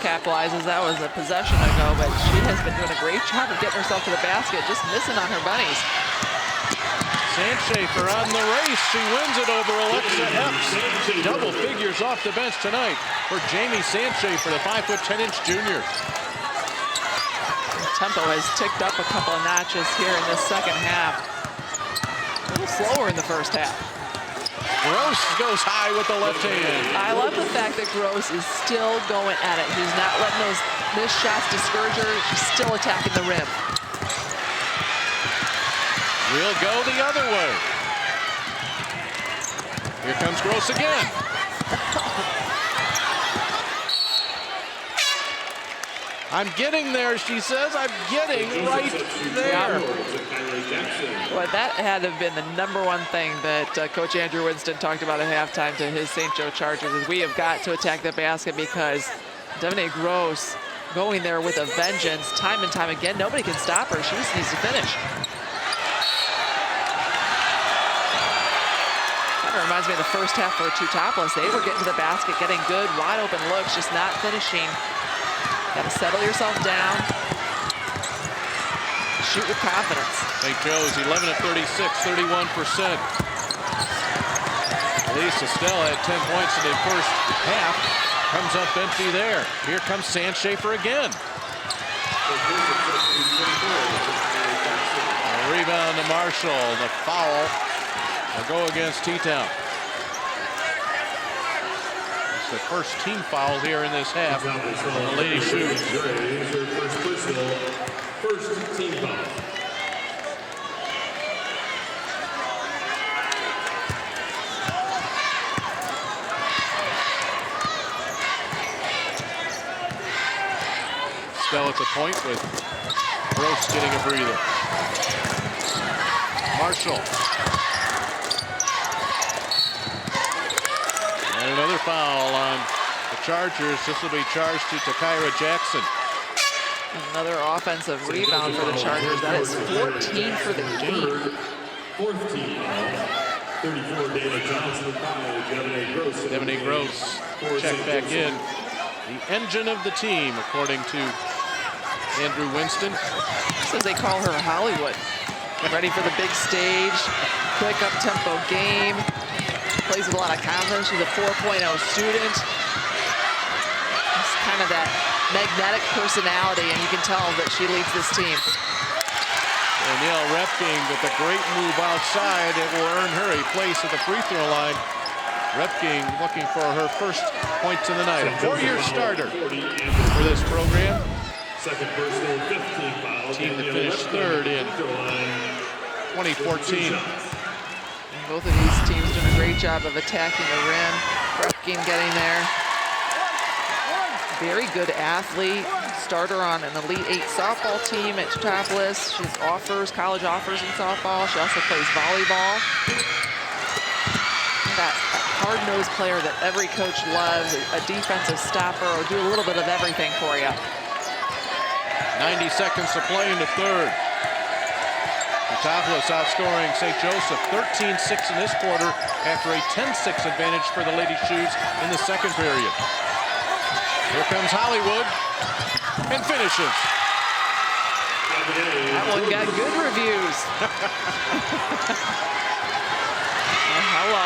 capitalizes. That was a possession ago, but she has been doing a great job of getting herself to the basket, just missing on her bunnies. Sandschafer on the race. She wins it over Alexa Epps. Double figures off the bench tonight for Jamie Sandschafer, the 5'10" junior. The tempo has ticked up a couple of notches here in the second half. A little slower in the first half. Gross goes high with the left hand. I love the fact that Gross is still going at it. He's not letting those missed shots discourage her. She's still attacking the rim. We'll go the other way. Here comes Gross again. I'm getting there, she says. I'm getting right there. Well, that had to have been the #1 thing that Coach Andrew Winston talked about at halftime to his St. Joe Chargers is we have got to attack the basket because Devin A. Gross going there with a vengeance time and time again. Nobody can stop her. She just needs to finish. Kind of reminds me of the first half for Teutopolis. They were getting to the basket, getting good, wide open looks, just not finishing. Got to settle yourself down. Shoot with confidence. St. Joe's 11 of 36, 31%. Elise Estelle had 10 points in the first half. Comes up empty there. Here comes Sandschafer again. A rebound to Marshall. The foul will go against T-Town. It's the first team foul here in this half. The Lady Shoes. First team foul. Still at the point with Gross getting a breather. Marshall. And another foul on the Chargers. This will be charged to Takira Jackson. Another offensive rebound for the Chargers. That is 14 for the game. Fourth team foul. 34, Dana Johnson, Devin A. Gross. Devin A. Gross checked back in. The engine of the team, according to Andrew Winston. So they call her Hollywood. Ready for the big stage, quick up-tempo game. Plays with a lot of confidence. She's a 4.0 student. It's kind of that magnetic personality, and you can tell that she leads this team. Danielle Repking with a great move outside. It will earn her a place at the free throw line. Repking looking for her first points of the night. A 4-year starter for this program. Second personal, 15 foul. Team that finished third in 2014. And both of these teams doing a great job of attacking the rim. Repking getting there. Very good athlete. Starter on an Elite 8 softball team at Teutopolis. She has college offers in softball. She also plays volleyball. That hard-nosed player that every coach loves, a defensive stopper, or do a little bit of everything for you. 90 seconds to play in the third. Teutopolis outscoring St. Joseph 13-6 in this quarter after a 10-6 advantage for the Lady Shoes in the second period. Here comes Hollywood and finishes. That one got good reviews. Hello.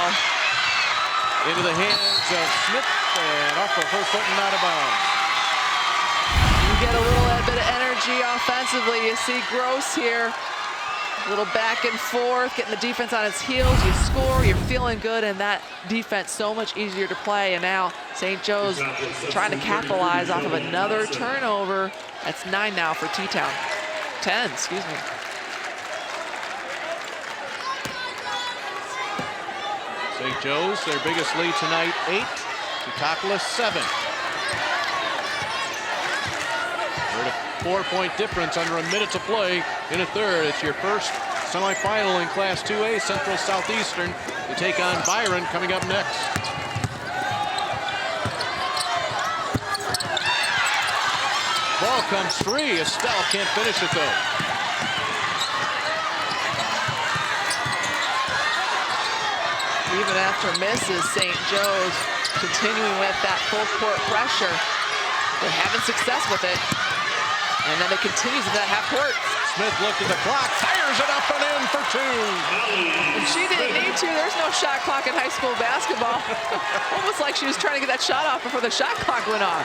Into the hands of Smith and off of her foot and out of bounds. You get a little bit of energy offensively. You see Gross here. A little back and forth, getting the defense on its heels. You score, you're feeling good, and that defense so much easier to play. And now St. Joe's trying to capitalize off of another turnover. That's 9 now for T-Town. 10, excuse me. St. Joe's, their biggest lead tonight, 8. Teutopolis, 7. We're at a 4-point difference under a minute to play in a third. It's your first semifinal in Class 2A, Central Southeastern, to take on Byron coming up next. Ball comes free. Estelle can't finish it though. Even after misses, St. Joe's continuing with that full court pressure. They're having success with it. And then it continues in that half court. Smith looked at the clock, fires it up and in for 2. And she didn't need to. There's no shot clock in high school basketball. Almost like she was trying to get that shot off before the shot clock went off.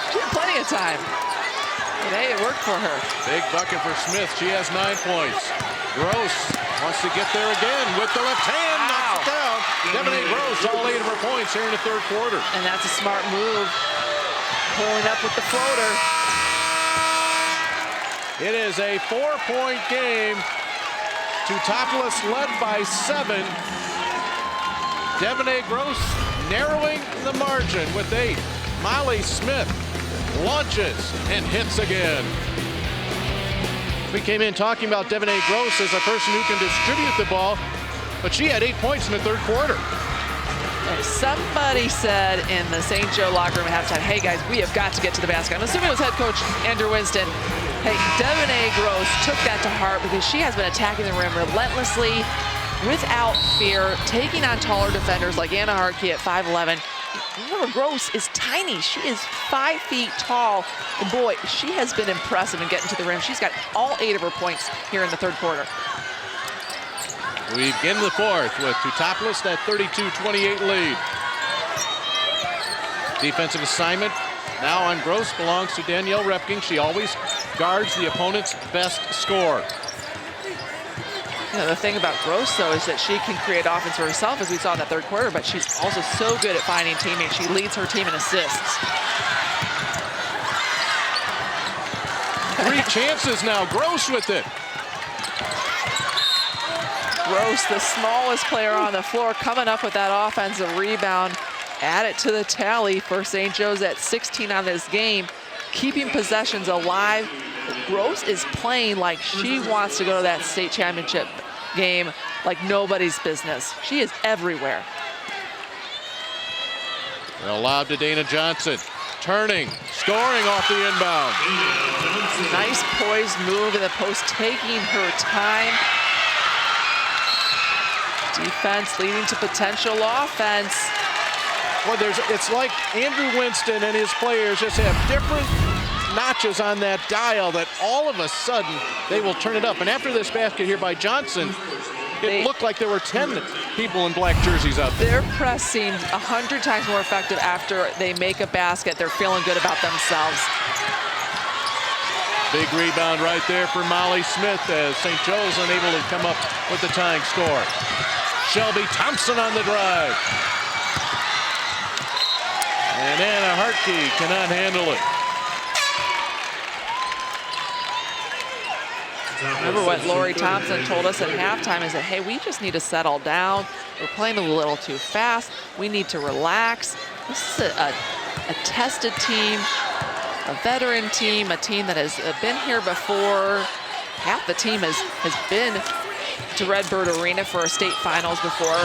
She had plenty of time. But hey, it worked for her. Big bucket for Smith. She has 9 points. Gross wants to get there again with the left hand. Wow. Knocks it down. Devin Gross, all 8 of her points here in the third quarter. And that's a smart move. Pulling up with the floater. It is a 4-point game. Teutopolis led by 7. Devin Gross narrowing the margin with 8. Molly Smith launches and hits again. We came in talking about Devin Gross as a person who can distribute the ball, but she had 8 points in the third quarter. Somebody said in the St. Joe locker room at halftime, hey guys, we have got to get to the basket. I'm assuming it was head coach Andrew Winston. Hey, Devin Gross took that to heart because she has been attacking the rim relentlessly, without fear, taking on taller defenders like Anna Hartke at 5'11". Remember, Gross is tiny. She is 5 feet tall. And boy, she has been impressive in getting to the rim. She's got all 8 of her points here in the third quarter. We begin the fourth with Teutopolis, that 32-28 lead. Defensive assignment now on Gross belongs to Danielle Repking. She always guards the opponent's best scorer. You know, the thing about Gross, though, is that she can create offense for herself, as we saw in that third quarter, but she's also so good at finding teammates. She leads her team in assists. 3 chances now. Gross with it. Gross, the smallest player on the floor, coming up with that offensive rebound. Add it to the tally for St. Joe's at 16 on this game, keeping possessions alive. Gross is playing like she wants to go to that state championship game like nobody's business. She is everywhere. A lob to Dana Johnson. Turning, scoring off the inbound. Nice poised move in the post, taking her time. Defense leading to potential offense. Well, it's like Andrew Winston and his players just have different notches on that dial that all of a sudden they will turn it up. And after this basket here by Johnson, it looked like there were 10 people in black jerseys out there. Their press seems 100 times more effective after they make a basket. They're feeling good about themselves. Big rebound right there for Molly Smith as St. Joe's unable to come up with the tying score. Shelby Thompson on the drive. And Anna Hartke cannot handle it. Remember what Lori Thompson told us at halftime is that, hey, we just need to settle down. We're playing a little too fast. We need to relax. This is a tested team, a veteran team, a team that has been here before. Half the team has been to Redbird Arena for a state finals before.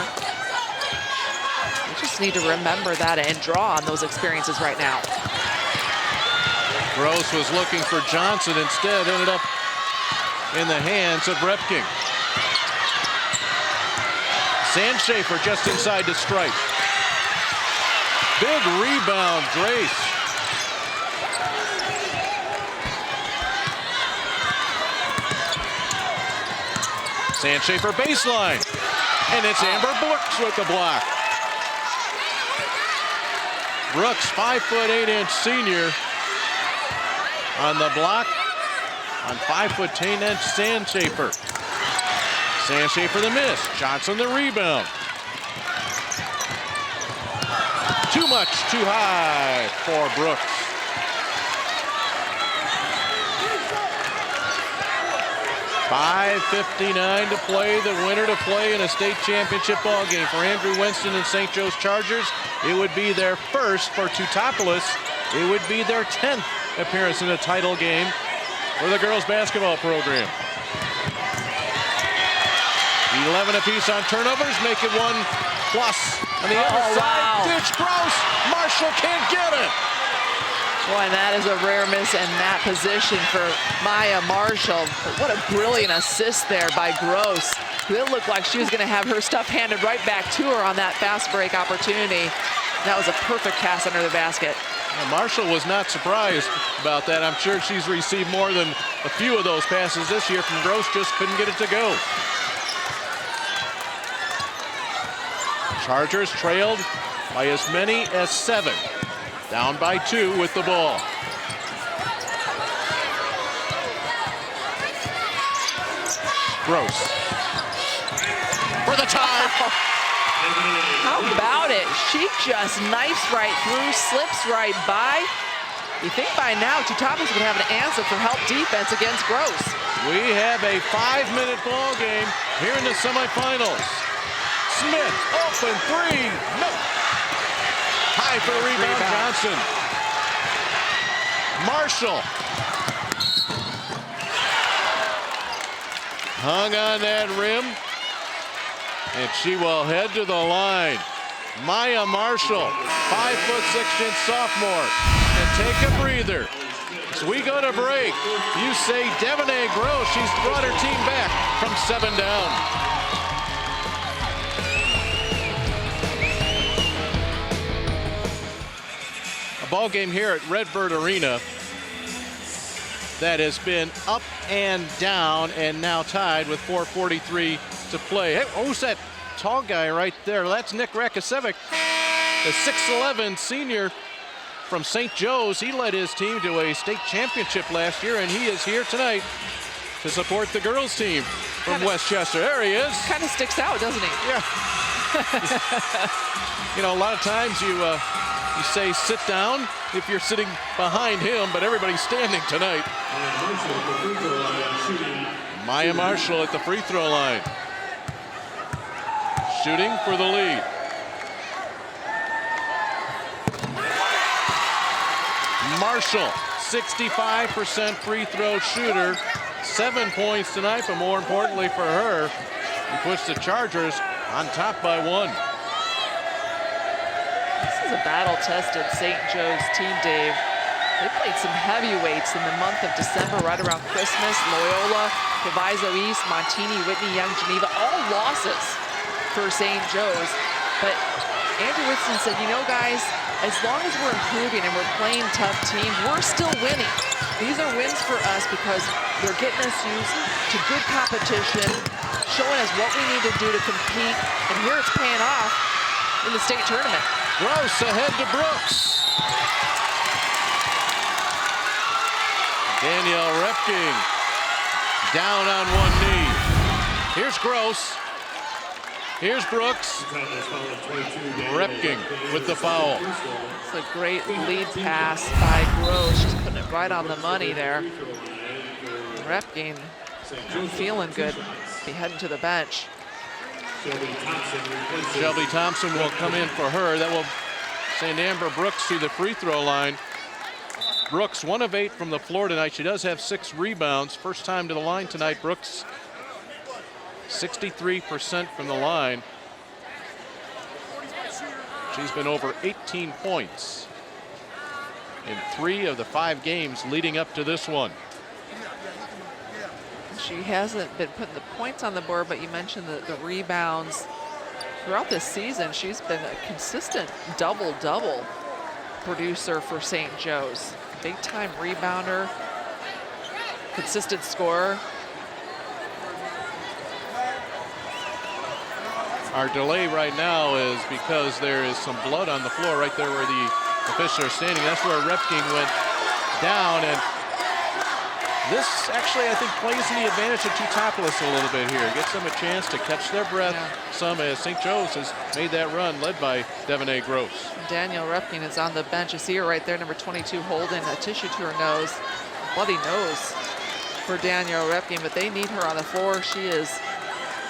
We just need to remember that and draw on those experiences right now. Gross was looking for Johnson, instead ended up in the hands of Repking. Sandschafer just inside to strike. Big rebound, Grace. Sandschafer baseline. And it's Amber Brooks with the block. Brooks, 5'8" senior on the block on 5'10" Sandschafer. Sandschafer the miss. Johnson the rebound. Too much, too high for Brooks. .5:59 to play, the winner to play in a state championship ball game for Andrew Winston and St. Joe's Chargers. It would be their first for Teutopolis. It would be their 10th appearance in a title game for the girls basketball program. 11 apiece on turnovers, make it 1+ on the other side. Ditch Gross, Marshall can't get it. Boy, and that is a rare miss in that position for Maya Marshall. But what a brilliant assist there by Gross. It looked like she was going to have her stuff handed right back to her on that fast break opportunity. That was a perfect pass under the basket. Well, Marshall was not surprised about that. I'm sure she's received more than a few of those passes this year from Gross, just couldn't get it to go. Chargers trailed by as many as 7. Down by 2 with the ball. Gross. For the tie. How about it? She just knifes right through, slips right by. You think by now Teutopolis would have an answer for help defense against Gross. We have a 5-minute ball game here in the semifinals. Smith, open 3, no. High for the rebound, Johnson. Marshall. Hung on that rim. And she will head to the line. Maya Marshall, 5'6" sophomore. And take a breather. As we go to break, you say Devanay Gross. She's brought her team back from 7 down. Ball game here at Redbird Arena that has been up and down and now tied with 4:43 to play. Hey, who's that tall guy right there? That's Nick Rakosevic, the 6'11" senior from St. Joe's. He led his team to a state championship last year, and he is here tonight to support the girls team from Westchester. There he is. Kind of sticks out, doesn't he? Yeah. You know, a lot of times you say sit down if you're sitting behind him, but everybody's standing tonight. Maya Marshall at the free throw line. Shooting for the lead. Marshall, 65% free throw shooter. 7 points tonight, but more importantly for her, he puts the Chargers on top by 1. A battle-tested St. Joe's team, Dave. They played some heavyweights in the month of December, right around Christmas. Loyola, Proviso East, Montini, Whitney, Young, Geneva, all losses for St. Joe's. But Andrew Winston said, you know, guys, as long as we're improving and we're playing tough teams, we're still winning. These are wins for us because they're getting us used to good competition, showing us what we need to do to compete, and here it's paying off in the state tournament. Gross ahead to Brooks. Danielle Repking down on one knee. Here's Gross. Here's Brooks. Repking with the foul. It's a great lead pass by Gross. She's putting it right on the money there. Repking not feeling good. Be heading to the bench. Shelby Thompson will come in for her. That will send Amber Brooks to the free throw line. Brooks 1 of 8 from the floor tonight. She does have 6 rebounds. First time to the line tonight, Brooks. 63% from the line. She's been over 18 points in 3 of the 5 games leading up to this one. She hasn't been putting the points on the board, but you mentioned the rebounds. Throughout this season, she's been a consistent double-double producer for St. Joe's. Big-time rebounder, consistent scorer. Our delay right now is because there is some blood on the floor right there where the officials are standing. That's where Repking went down, and this actually, I think, plays in the advantage of Teutopolis a little bit here. Gets them a chance to catch their breath some as St. Joe's has made that run, led by Devanay Gross. Danielle Repking is on the bench. You see her right there, number 22, holding a tissue to her nose. Bloody nose for Danielle Repking, but they need her on the floor. She is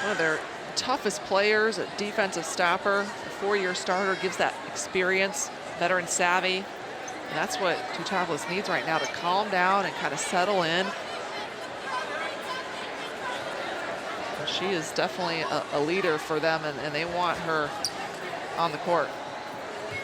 one of their toughest players, a defensive stopper, a 4-year starter, gives that experience, veteran savvy. And that's what Teutopolis needs right now, to calm down and kind of settle in. And she is definitely a leader for them, and they want her on the court.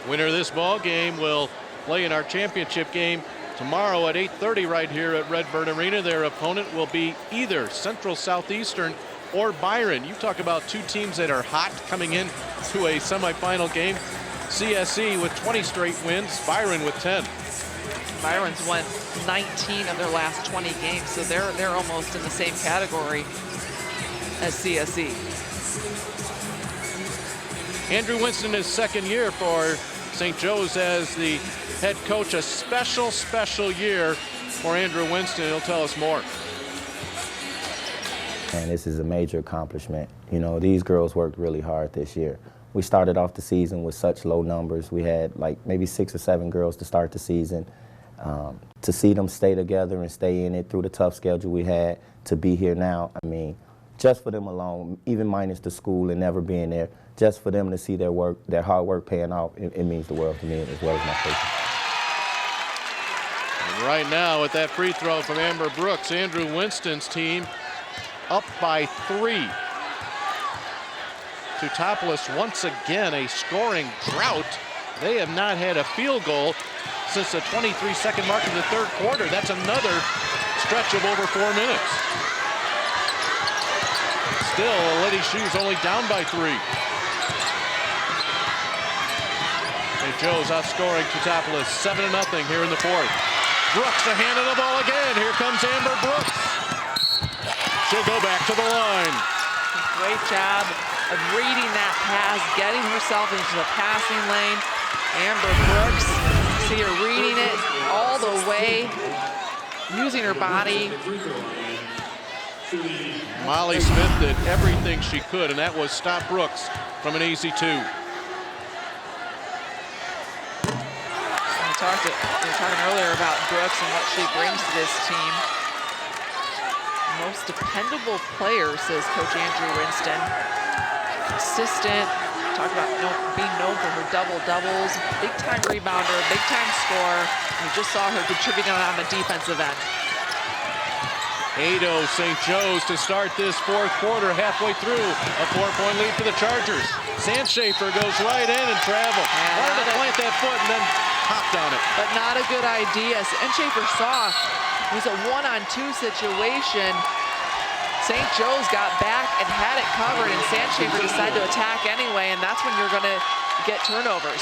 Winner of this ball game will play in our championship game tomorrow at 8:30 right here at Redbird Arena. Their opponent will be either Central Southeastern or Byron. You talk about 2 teams that are hot coming in to a semifinal game. CSE with 20 straight wins, Byron with 10. Byron's won 19 of their last 20 games, so they're almost in the same category as CSE. Andrew Winston, his second year for St. Joe's as the head coach. A special, special year for Andrew Winston. He'll tell us more. And this is a major accomplishment. You know, these girls worked really hard this year. We started off the season with such low numbers. We had like maybe 6 or 7 girls to start the season. To see them stay together and stay in it through the tough schedule we had, to be here now, I mean, just for them alone, even minus the school and never being there, just for them to see their work, their hard work paying off, it means the world to me as well as my coaches. And right now with that free throw from Amber Brooks, Andrew Winston's team up by 3. Teutopolis once again a scoring drought. They have not had a field goal since the 23-second mark of the third quarter. That's another stretch of over 4 minutes. Still, Lady Shoes only down by 3. St. Joe's outscoring Teutopolis 7-0 here in the fourth. Brooks, the hand of the ball again. Here comes Amber Brooks. She'll go back to the line. Great job of reading that pass, getting herself into the passing lane. Amber Brooks, see her reading it all the way, using her body. Molly Smith did everything she could, and that was stop Brooks from an easy 2. We were talking earlier about Brooks and what she brings to this team. Most dependable player, says Coach Andrew Winston. Consistent, talk about being known for her double-doubles, big-time rebounder, big-time scorer. We just saw her contributing on the defensive end. 8-0 St. Joe's to start this fourth quarter, halfway through. A 4-point lead for the Chargers. Sandschafer goes right in and travel. Wanted to plant that foot and then hopped on it. But not a good idea. Sandschafer saw it was a 1-on-2 situation. St. Joe's got back and had it covered, and Sandschafer decided to attack anyway, and that's when you're going to get turnovers.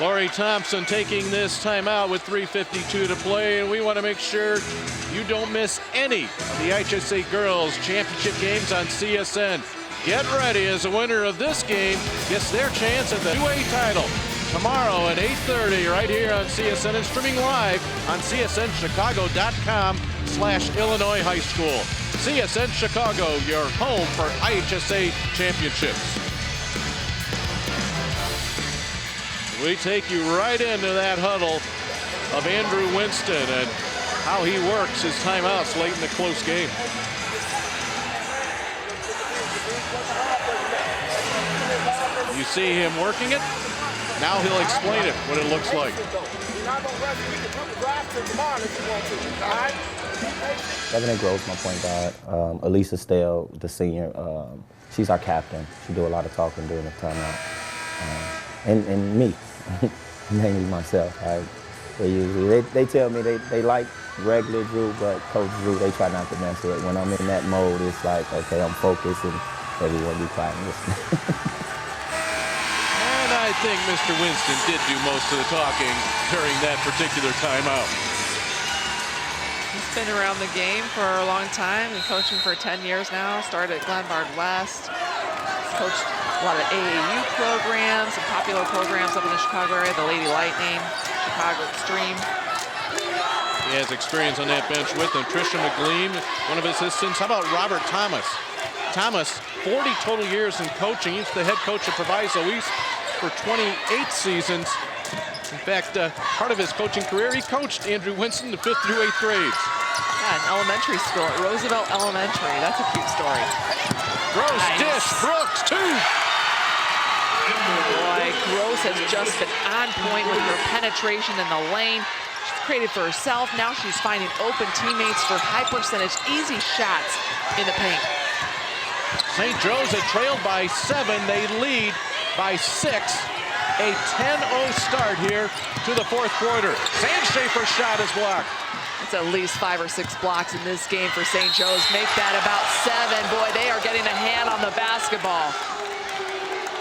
Lori Thompson taking this timeout with 3:52 to play, and we want to make sure you don't miss any of the IHSA Girls Championship games on CSN. Get ready, as the winner of this game gets their chance at the 2A title tomorrow at 8:30 right here on CSN and streaming live on csnchicago.com/Illinois High School. CSN Chicago, your home for IHSA championships. We take you right into that huddle of Andrew Winston and how he works his timeouts late in the close game. You see him working it. Now he'll explain it, what it looks like. Devin Groves, my point guard. Elisa Stell, the senior, she's our captain. She do a lot of talking during the timeout. And me, mainly myself. They tell me they like regular Drew, but Coach Drew, they try not to mess with it. When I'm in that mode, it's like, okay, I'm focused and everyone be quiet and listening. And I think Mr. Winston did do most of the talking during that particular timeout. He's been around the game for a long time. He's coaching for 10 years now. Started at Glenbard West. He's coached a lot of AAU programs and popular programs up in the Chicago area. The Lady Lightning, Chicago Extreme. He has experience on that bench with him. Trisha McLean, one of his assistants. How about Robert Thomas? Thomas, 40 total years in coaching. He's the head coach of Proviso East for 28 seasons. In fact, part of his coaching career, he coached Andrew Winston the 5th through 8th grades. Yeah, in elementary school at Roosevelt Elementary. That's a cute story. Gross dish, Brooks, 2. Boy, Gross has just been on point with her penetration in the lane. She's created for herself. Now she's finding open teammates for high percentage, easy shots in the paint. St. Joe's had trailed by 7. They lead by 6. A 10-0 start here to the 4th quarter. Sandschafer's shot is blocked. It's at least 5 or 6 blocks in this game for St. Joe's. Make that about 7. Boy, they are getting a hand on the basketball.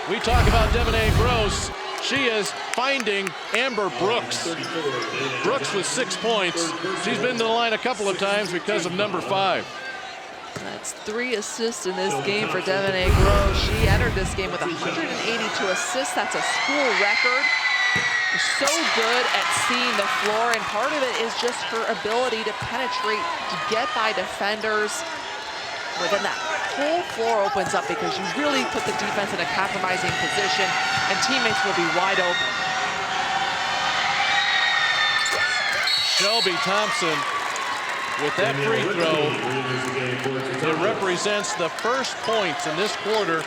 We talk about Devanay Gross. She is finding Amber Brooks. Brooks with 6 points. She's been to the line a couple of times because of number 5. That's 3 assists in this game for Devanay Gross. She entered this game with 182 assists. That's a school record. So good at seeing the floor, and part of it is just her ability to penetrate, to get by defenders. But then that whole floor opens up because you really put the defense in a compromising position, and teammates will be wide open. Shelby Thompson with that free throw. It represents the first points in this quarter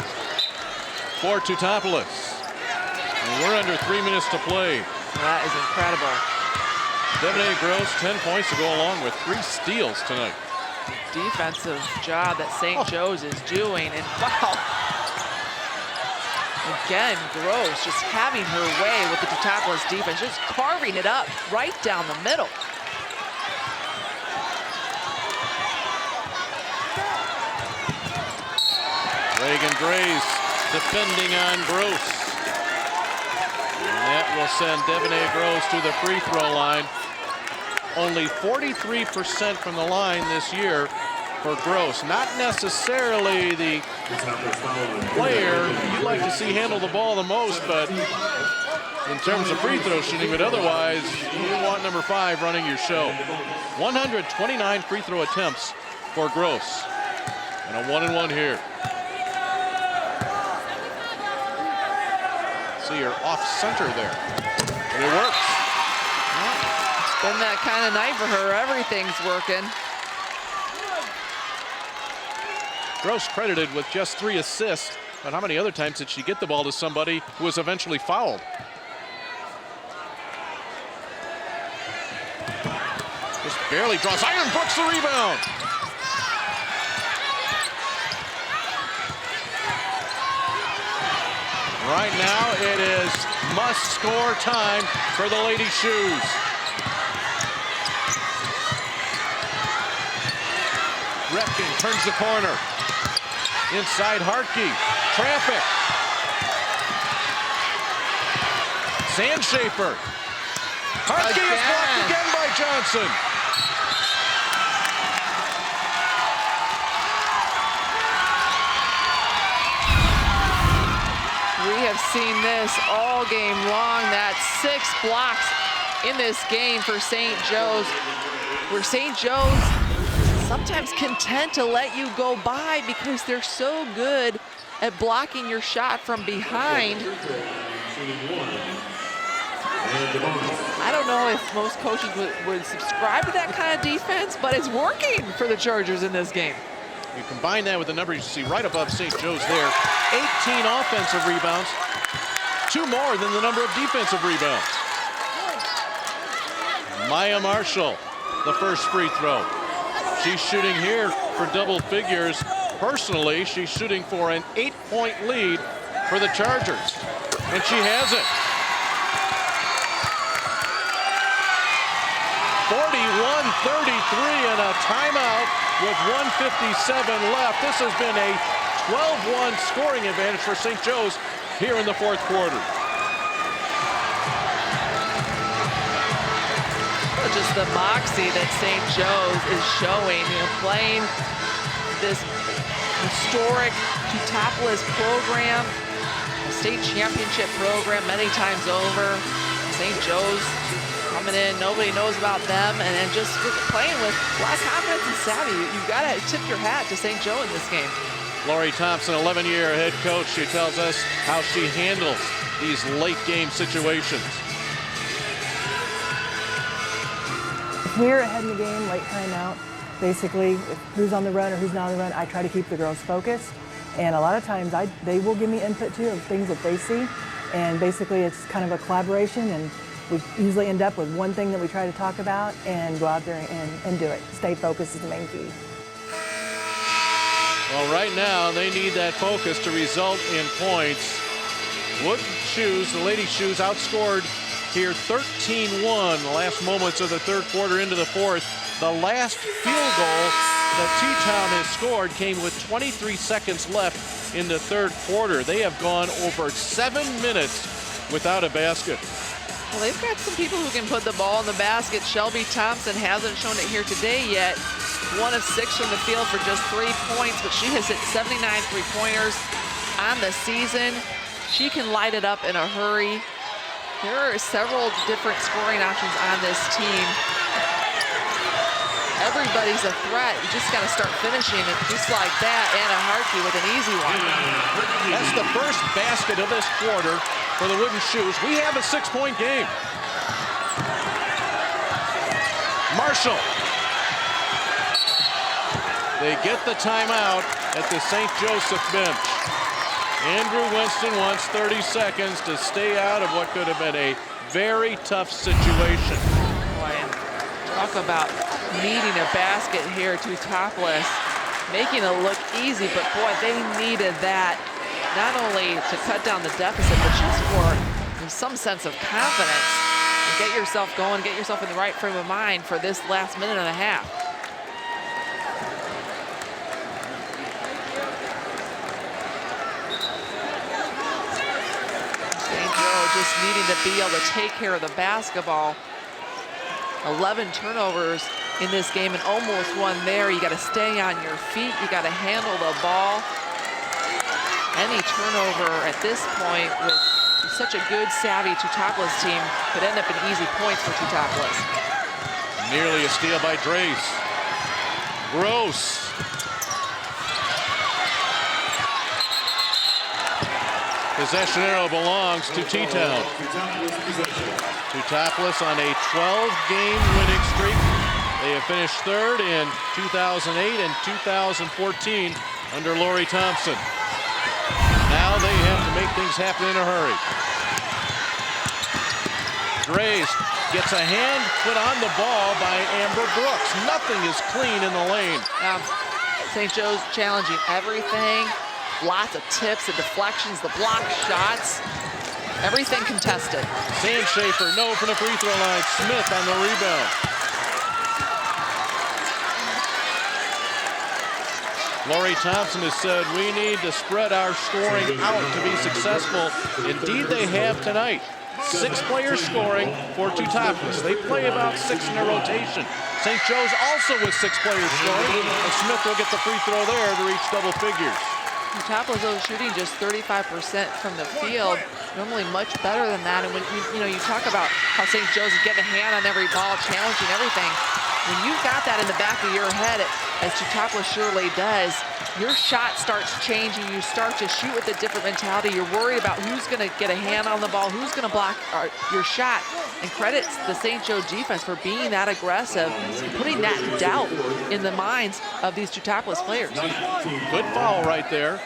for Teutopolis. And we're under 3 minutes to play. That is incredible. Devanay Gross, 10 points to go along with 3 steals tonight. Defensive job that St. Joe's is doing, and wow. Again, Gross just having her way with the Teutopolis defense, just carving it up right down the middle. Reagan Grace defending on Gross. And that will send Devanay Gross to the free throw line. Only 43% from the line this year for Gross. Not necessarily the player you'd like to see handle the ball the most, but in terms of free throw shooting, but otherwise, you want number 5 running your show. 129 free throw attempts for Gross. And a 1-and-1 here. See her off center there. And it works. It's been that kind of night for her. Everything's working. Gross credited with just 3 assists, but how many other times did she get the ball to somebody who was eventually fouled? Just barely draws. Iron Brooks the rebound. Right now it is must-score time for the Lady Shoes. Repkin turns the corner. Inside Hartke. Traffic. Sandschafer. Hartke is blocked again by Johnson. We have seen this all game long. That's 6 blocks in this game for St. Joe's, where St. Joe's sometimes content to let you go by because they're so good at blocking your shot from behind. I don't know if most coaches would subscribe to that kind of defense, but it's working for the Chargers in this game. You combine that with the numbers you see right above St. Joe's there. 18 offensive rebounds, 2 more than the number of defensive rebounds. Maya Marshall, the first free throw. She's shooting here for double figures. Personally, she's shooting for an 8-point lead for the Chargers, and she has it. 41-33 and a timeout with 1:57 left. This has been a 12-1 scoring advantage for St. Joe's here in the fourth quarter. Just the moxie that St. Joe's is showing, playing this historic Teutopolis program, a state championship program many times over. St. Joe's coming in, nobody knows about them, and then just playing with a lot of confidence and savvy. You've got to tip your hat to St. Joe in this game. Lori Thompson, 11-year head coach, she tells us how she handles these late game situations. We're ahead in the game, late timeout. Basically, who's on the run or who's not on the run, I try to keep the girls focused. And a lot of times they will give me input too of things that they see. And basically it's kind of a collaboration, and we usually end up with one thing that we try to talk about and go out there and do it. Stay focused is the main key. Well, right now they need that focus to result in points. Wood Shoes, the Lady Shoes, outscored here 13-1, the last moments of the third quarter into the fourth. The last field goal that T-Town has scored came with 23 seconds left in the third quarter. They have gone over 7 minutes without a basket. Well, they've got some people who can put the ball in the basket. Shelby Thompson hasn't shown it here today yet. 1 of 6 from the field for just 3 points, but she has hit 79 three-pointers on the season. She can light it up in a hurry. There are several different scoring options on this team. Everybody's a threat. You just got to start finishing it just like that. Anna Hartke with an easy one. That's the first basket of this quarter for the Wooden Shoes. We have a 6-point game. Marshall. They get the timeout at the St. Joseph bench. Andrew Winston wants 30 seconds to stay out of what could have been a very tough situation. Boy, and talk about needing a basket here at Teutopolis, making it look easy, but boy, they needed that, not only to cut down the deficit, but just for some sense of confidence. And get yourself going, get yourself in the right frame of mind for this last minute and a half. Just needing to be able to take care of the basketball. 11 turnovers in this game and almost one there. You got to stay on your feet. You got to handle the ball. Any turnover at this point with such a good, savvy Teutopolis team could end up in easy points for Teutopolis. Nearly a steal by Drace. Gross. Possession arrow belongs to T-Town. Teutopolis on a 12-game winning streak. They have finished third in 2008 and 2014 under Lori Thompson. Now they have to make things happen in a hurry. Drace gets a hand put on the ball by Amber Brooks. Nothing is clean in the lane. St. Joe's challenging everything. Lots of tips, the deflections, the block shots, everything contested. Sandschafer, no from the free throw line. Smith on the rebound. Lori Thompson has said we need to spread our scoring out to be successful. Indeed, they have tonight. 6 players scoring for Teutopolis. They play about 6 in a rotation. St. Joe's also with 6 players scoring, and Smith will get the free throw there to reach double figures. Teutopolis is shooting just 35% from the field. Normally much better than that. And when you talk about how St. Joe's is getting a hand on every ball, challenging everything, when you've got that in the back of your head, as Teutopolis surely does, your shot starts changing. You start to shoot with a different mentality. You're worried about who's going to get a hand on the ball, who's going to block your shot. And credits the St. Joe defense for being that aggressive, putting that doubt in the minds of these Teutopolis players. Good foul right there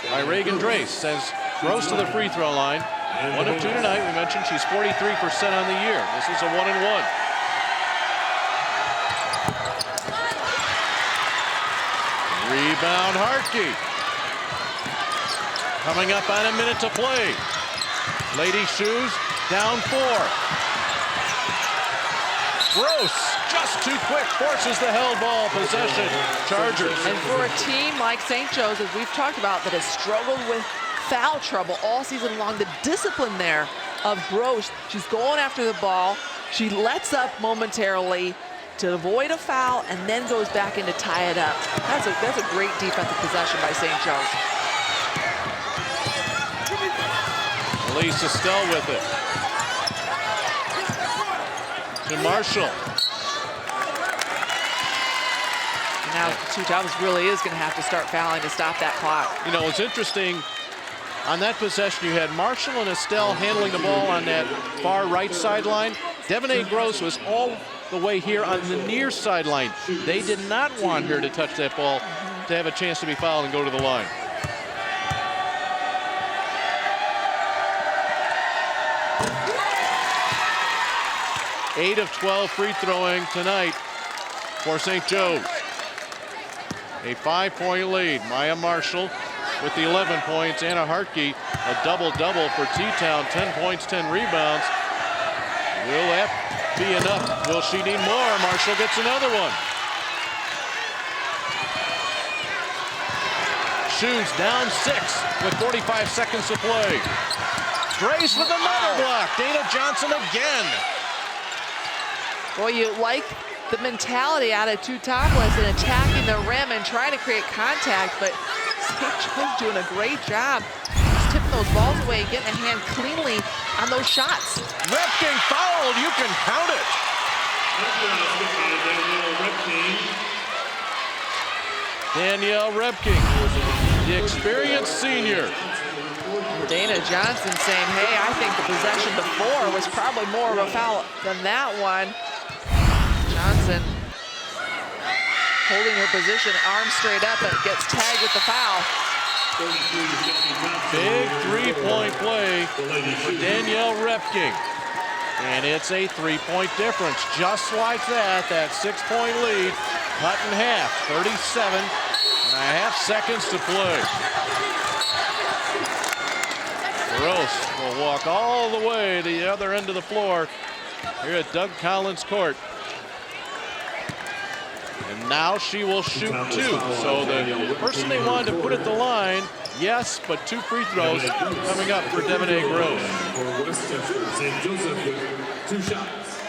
by Reagan Drace. Sends Gross to the free throw line. 1 of 2 tonight. We mentioned she's 43% on the year. This is a 1-and-1. Rebound, Hartke. Coming up on a minute to play. Lady Shoes down 4. Gross, just too quick, forces the held ball, possession, Chargers. And for a team like St. Joe's, as we've talked about, that has struggled with foul trouble all season long, the discipline there of Gross, she's going after the ball, she lets up momentarily to avoid a foul and then goes back in to tie it up. That's a great defensive possession by St. Joe's. Elise Estelle with it. To Marshall. Now Teutopolis really is going to have to start fouling to stop that clock. You know, it's interesting. On that possession, you had Marshall and Estelle handling the ball on that far right sideline. Devanay Gross was all the way here on the near sideline. They did not want her to touch that ball to have a chance to be fouled and go to the line. Eight of 12 free throwing tonight for St. Joe's. A 5-point lead. Maya Marshall with the 11 points. Anna Hartke, a double-double for T-Town. 10 points, 10 rebounds. Will that be enough? Will she need more? Marshall gets another one. Shoes down 6 with 45 seconds to play. Drace with another block. Dana Johnson again. Boy, you like the mentality out of Teutopolis and attacking the rim and trying to create contact, but St. Joe's doing a great job just tipping those balls away and getting a hand cleanly on those shots. Repking fouled, you can count it. Danielle Repking, the experienced senior. Dana Johnson saying, hey, I think the possession before was probably more of a foul than that one. Johnson holding her position, arms straight up, and gets tagged with the foul. Big three-point play for Danielle Repking. And it's a 3-point difference. Just like that, that 6-point lead cut in half. 37.5 seconds to play. Gross will walk all the way to the other end of the floor here at Doug Collins Court. And now she will shoot 2. So the person they wanted to put at the line, yes, but 2 free throws coming up for Devanay Gross. For Westchester, St. Joseph with 2 shots.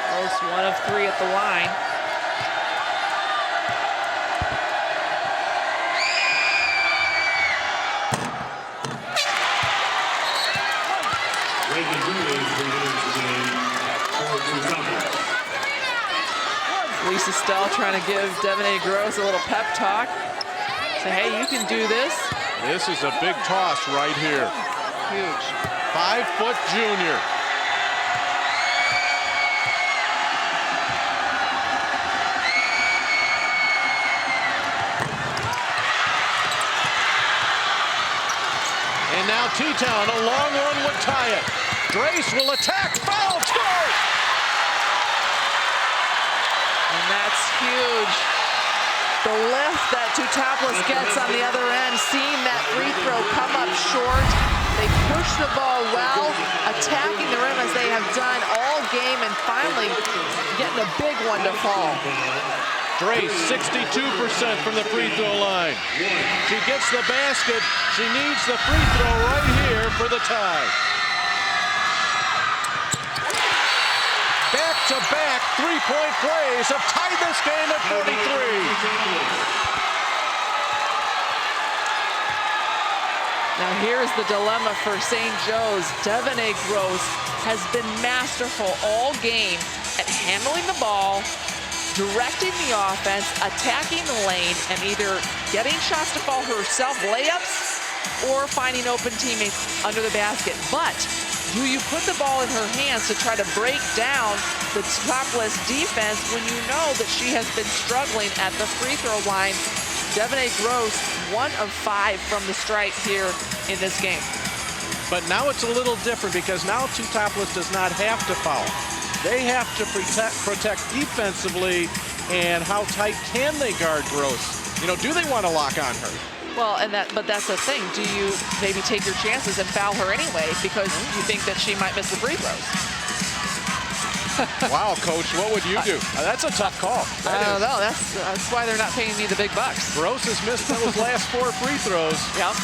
Gross 1 of 3 at the line. Lisa Stell trying to give Devanay Gross a little pep talk. Say, hey, you can do this. This is a big toss right here. Huge. 5-foot junior. And now T-Town, a long one would tie it. Drace will attack, foul, score! And that's huge. The lift that Teutopolis gets on the other end, seeing that free throw come up short. They push the ball well, attacking the rim as they have done all game, and finally getting a big one to fall. Drace, 62% from the free throw line. She gets the basket. She needs the free throw right here for the tie. three-point plays have tied this game at 43. Now here's the dilemma for St. Joe's. Devanay Gross has been masterful all game at handling the ball, directing the offense, attacking the lane, and either getting shots to fall herself, layups, or finding open teammates under the basket. But do you put the ball in her hands to try to break down the Teutopolis defense when you know that she has been struggling at the free throw line? Devanay Gross, 1 of 5 from the stripe here in this game. But now it's a little different because now Teutopolis does not have to foul. They have to protect defensively, and how tight can they guard Gross? You know, do they want to lock on her? Well, but that's the thing. Do you maybe take your chances and foul her anyway because you think that she might miss the free throws? Wow, Coach, what would you do? That's a tough call. I don't know. That's why they're not paying me the big bucks. Gross has missed those last 4 free throws. Yep.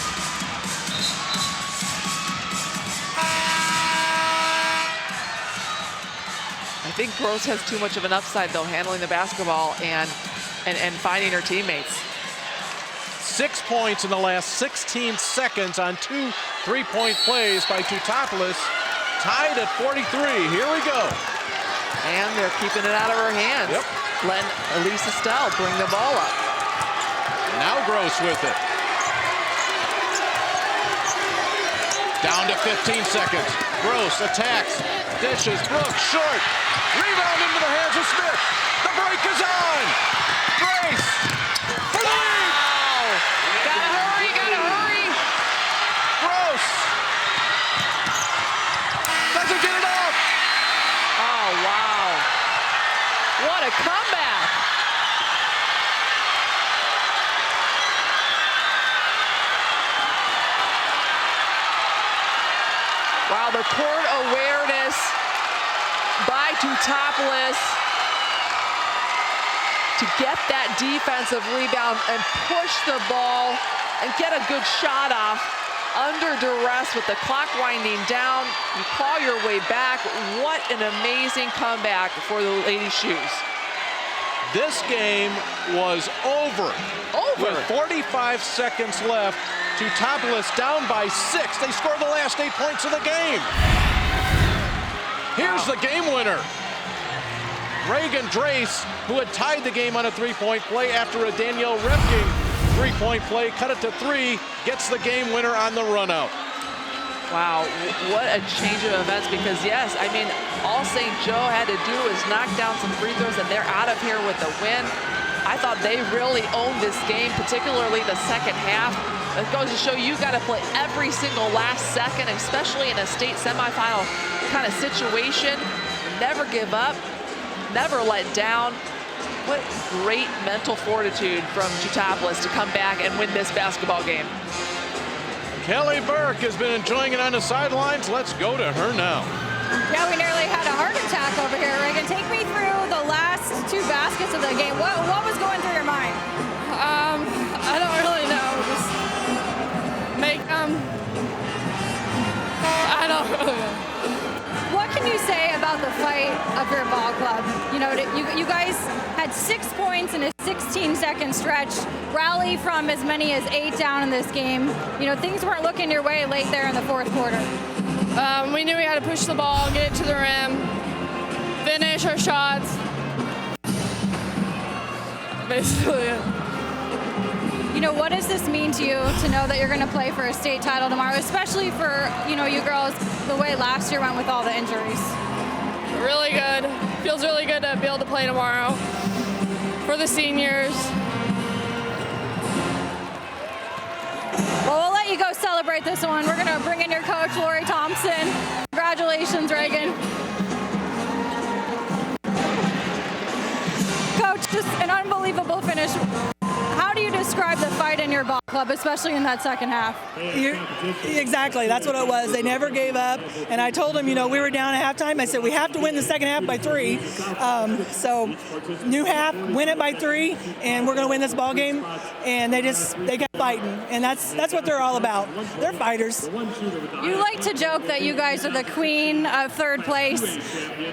I think Gross has too much of an upside, though, handling the basketball and finding her teammates. 6 points in the last 16 seconds on 2 3-point plays by Teutopolis. Tied at 43. Here we go. And they're keeping it out of her hands. Yep. Letting Elise Estelle bring the ball up. Now Gross with it. Down to 15 seconds. Gross attacks. Dishes. Brooks short. Rebound into the hands of Smith. The break is on. Grace. For the lead. Gotta hurry, gotta hurry. Gross. Doesn't get it off. Oh, wow. What a comeback. Wow, the court awareness by Teutopolis to get that defensive rebound and push the ball and get a good shot off under duress with the clock winding down. You claw your way back. What an amazing comeback for the Lady Shoes. This game was over. With 45 seconds left. Teutopolis down by 6. They scored the last 8 points of the game. Here's the game winner. Reagan Drace, who had tied the game on a 3-point play after a Danielle Repking 3-point play, cut it to 3, gets the game winner on the run out. Wow, what a change of events, because yes, I mean, all St. Joe had to do is knock down some free throws and they're out of here with a win. I thought they really owned this game, particularly the second half. It goes to show you got to play every single last second, especially in a state semifinal kind of situation. Never give up, never let down. What great mental fortitude from Teutopolis to come back and win this basketball game. Kelly Burke has been enjoying it on the sidelines. Let's go to her now. Yeah, we nearly had a heart attack over here, Reagan. Take me through the last 2 baskets of the game. What was going through your mind? I don't really know. Just make them. I don't really know. What can you say about the fight of your ball club? You know, you guys had 6 points in a 16-second stretch, rally from as many as 8 down in this game. You know, things weren't looking your way late there in the 4th quarter. We knew we had to push the ball, get it to the rim, finish our shots. Basically. You know, what does this mean to you to know that you're going to play for a state title tomorrow, especially for, you know, you girls, the way last year went with all the injuries? Really good. Feels really good to be able to play tomorrow for the seniors. Well, we'll let you go celebrate this one. We're going to bring in your coach, Lori Thompson. Congratulations, Reagan. Coach, just an unbelievable finish. How do you describe the fight in your ball club? club, especially in that second half. Exactly, that's what it was. They never gave up, and I told them, we were down at halftime. I said we have to win the second half by 3. So new half, win it by 3, and we're going to win this ball game. And they kept fighting, and that's what they're all about. They're fighters. You like to joke that you guys are the queen of third place.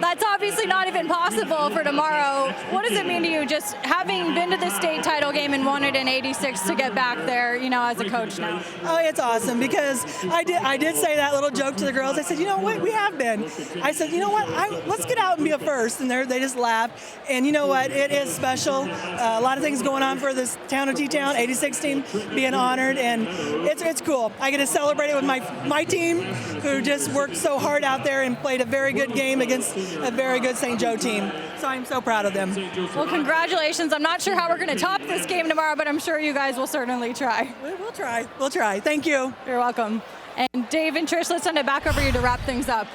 That's obviously not even possible for tomorrow. What does it mean to you, just having been to the state title game and won it in '86, to get back there, as a coach now? Oh, it's awesome, because I did say that little joke to the girls. I said, you know what, we have been. I said, you know what, let's get out and be a first, and they just laughed. And you know what, it is special. A lot of things going on for this town of T-Town, 86 team being honored, and it's cool. I get to celebrate it with my team, who just worked so hard out there and played a very good game against a very good St. Joe team. So I'm so proud of them. Well, congratulations. I'm not sure how we're going to top this game tomorrow, but I'm sure you guys will certainly try. We'll try. We'll try. Thank you. You're welcome. And Dave and Trish, let's send it back over to you to wrap things up.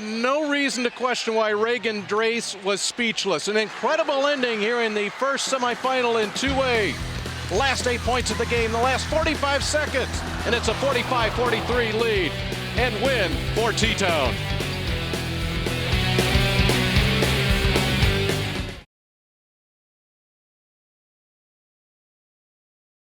No reason to question why Reagan Drace was speechless. An incredible ending here in the first semifinal in 2A. Last 8 points of the game, the last 45 seconds, and it's a 45-43 lead and win for T-Town.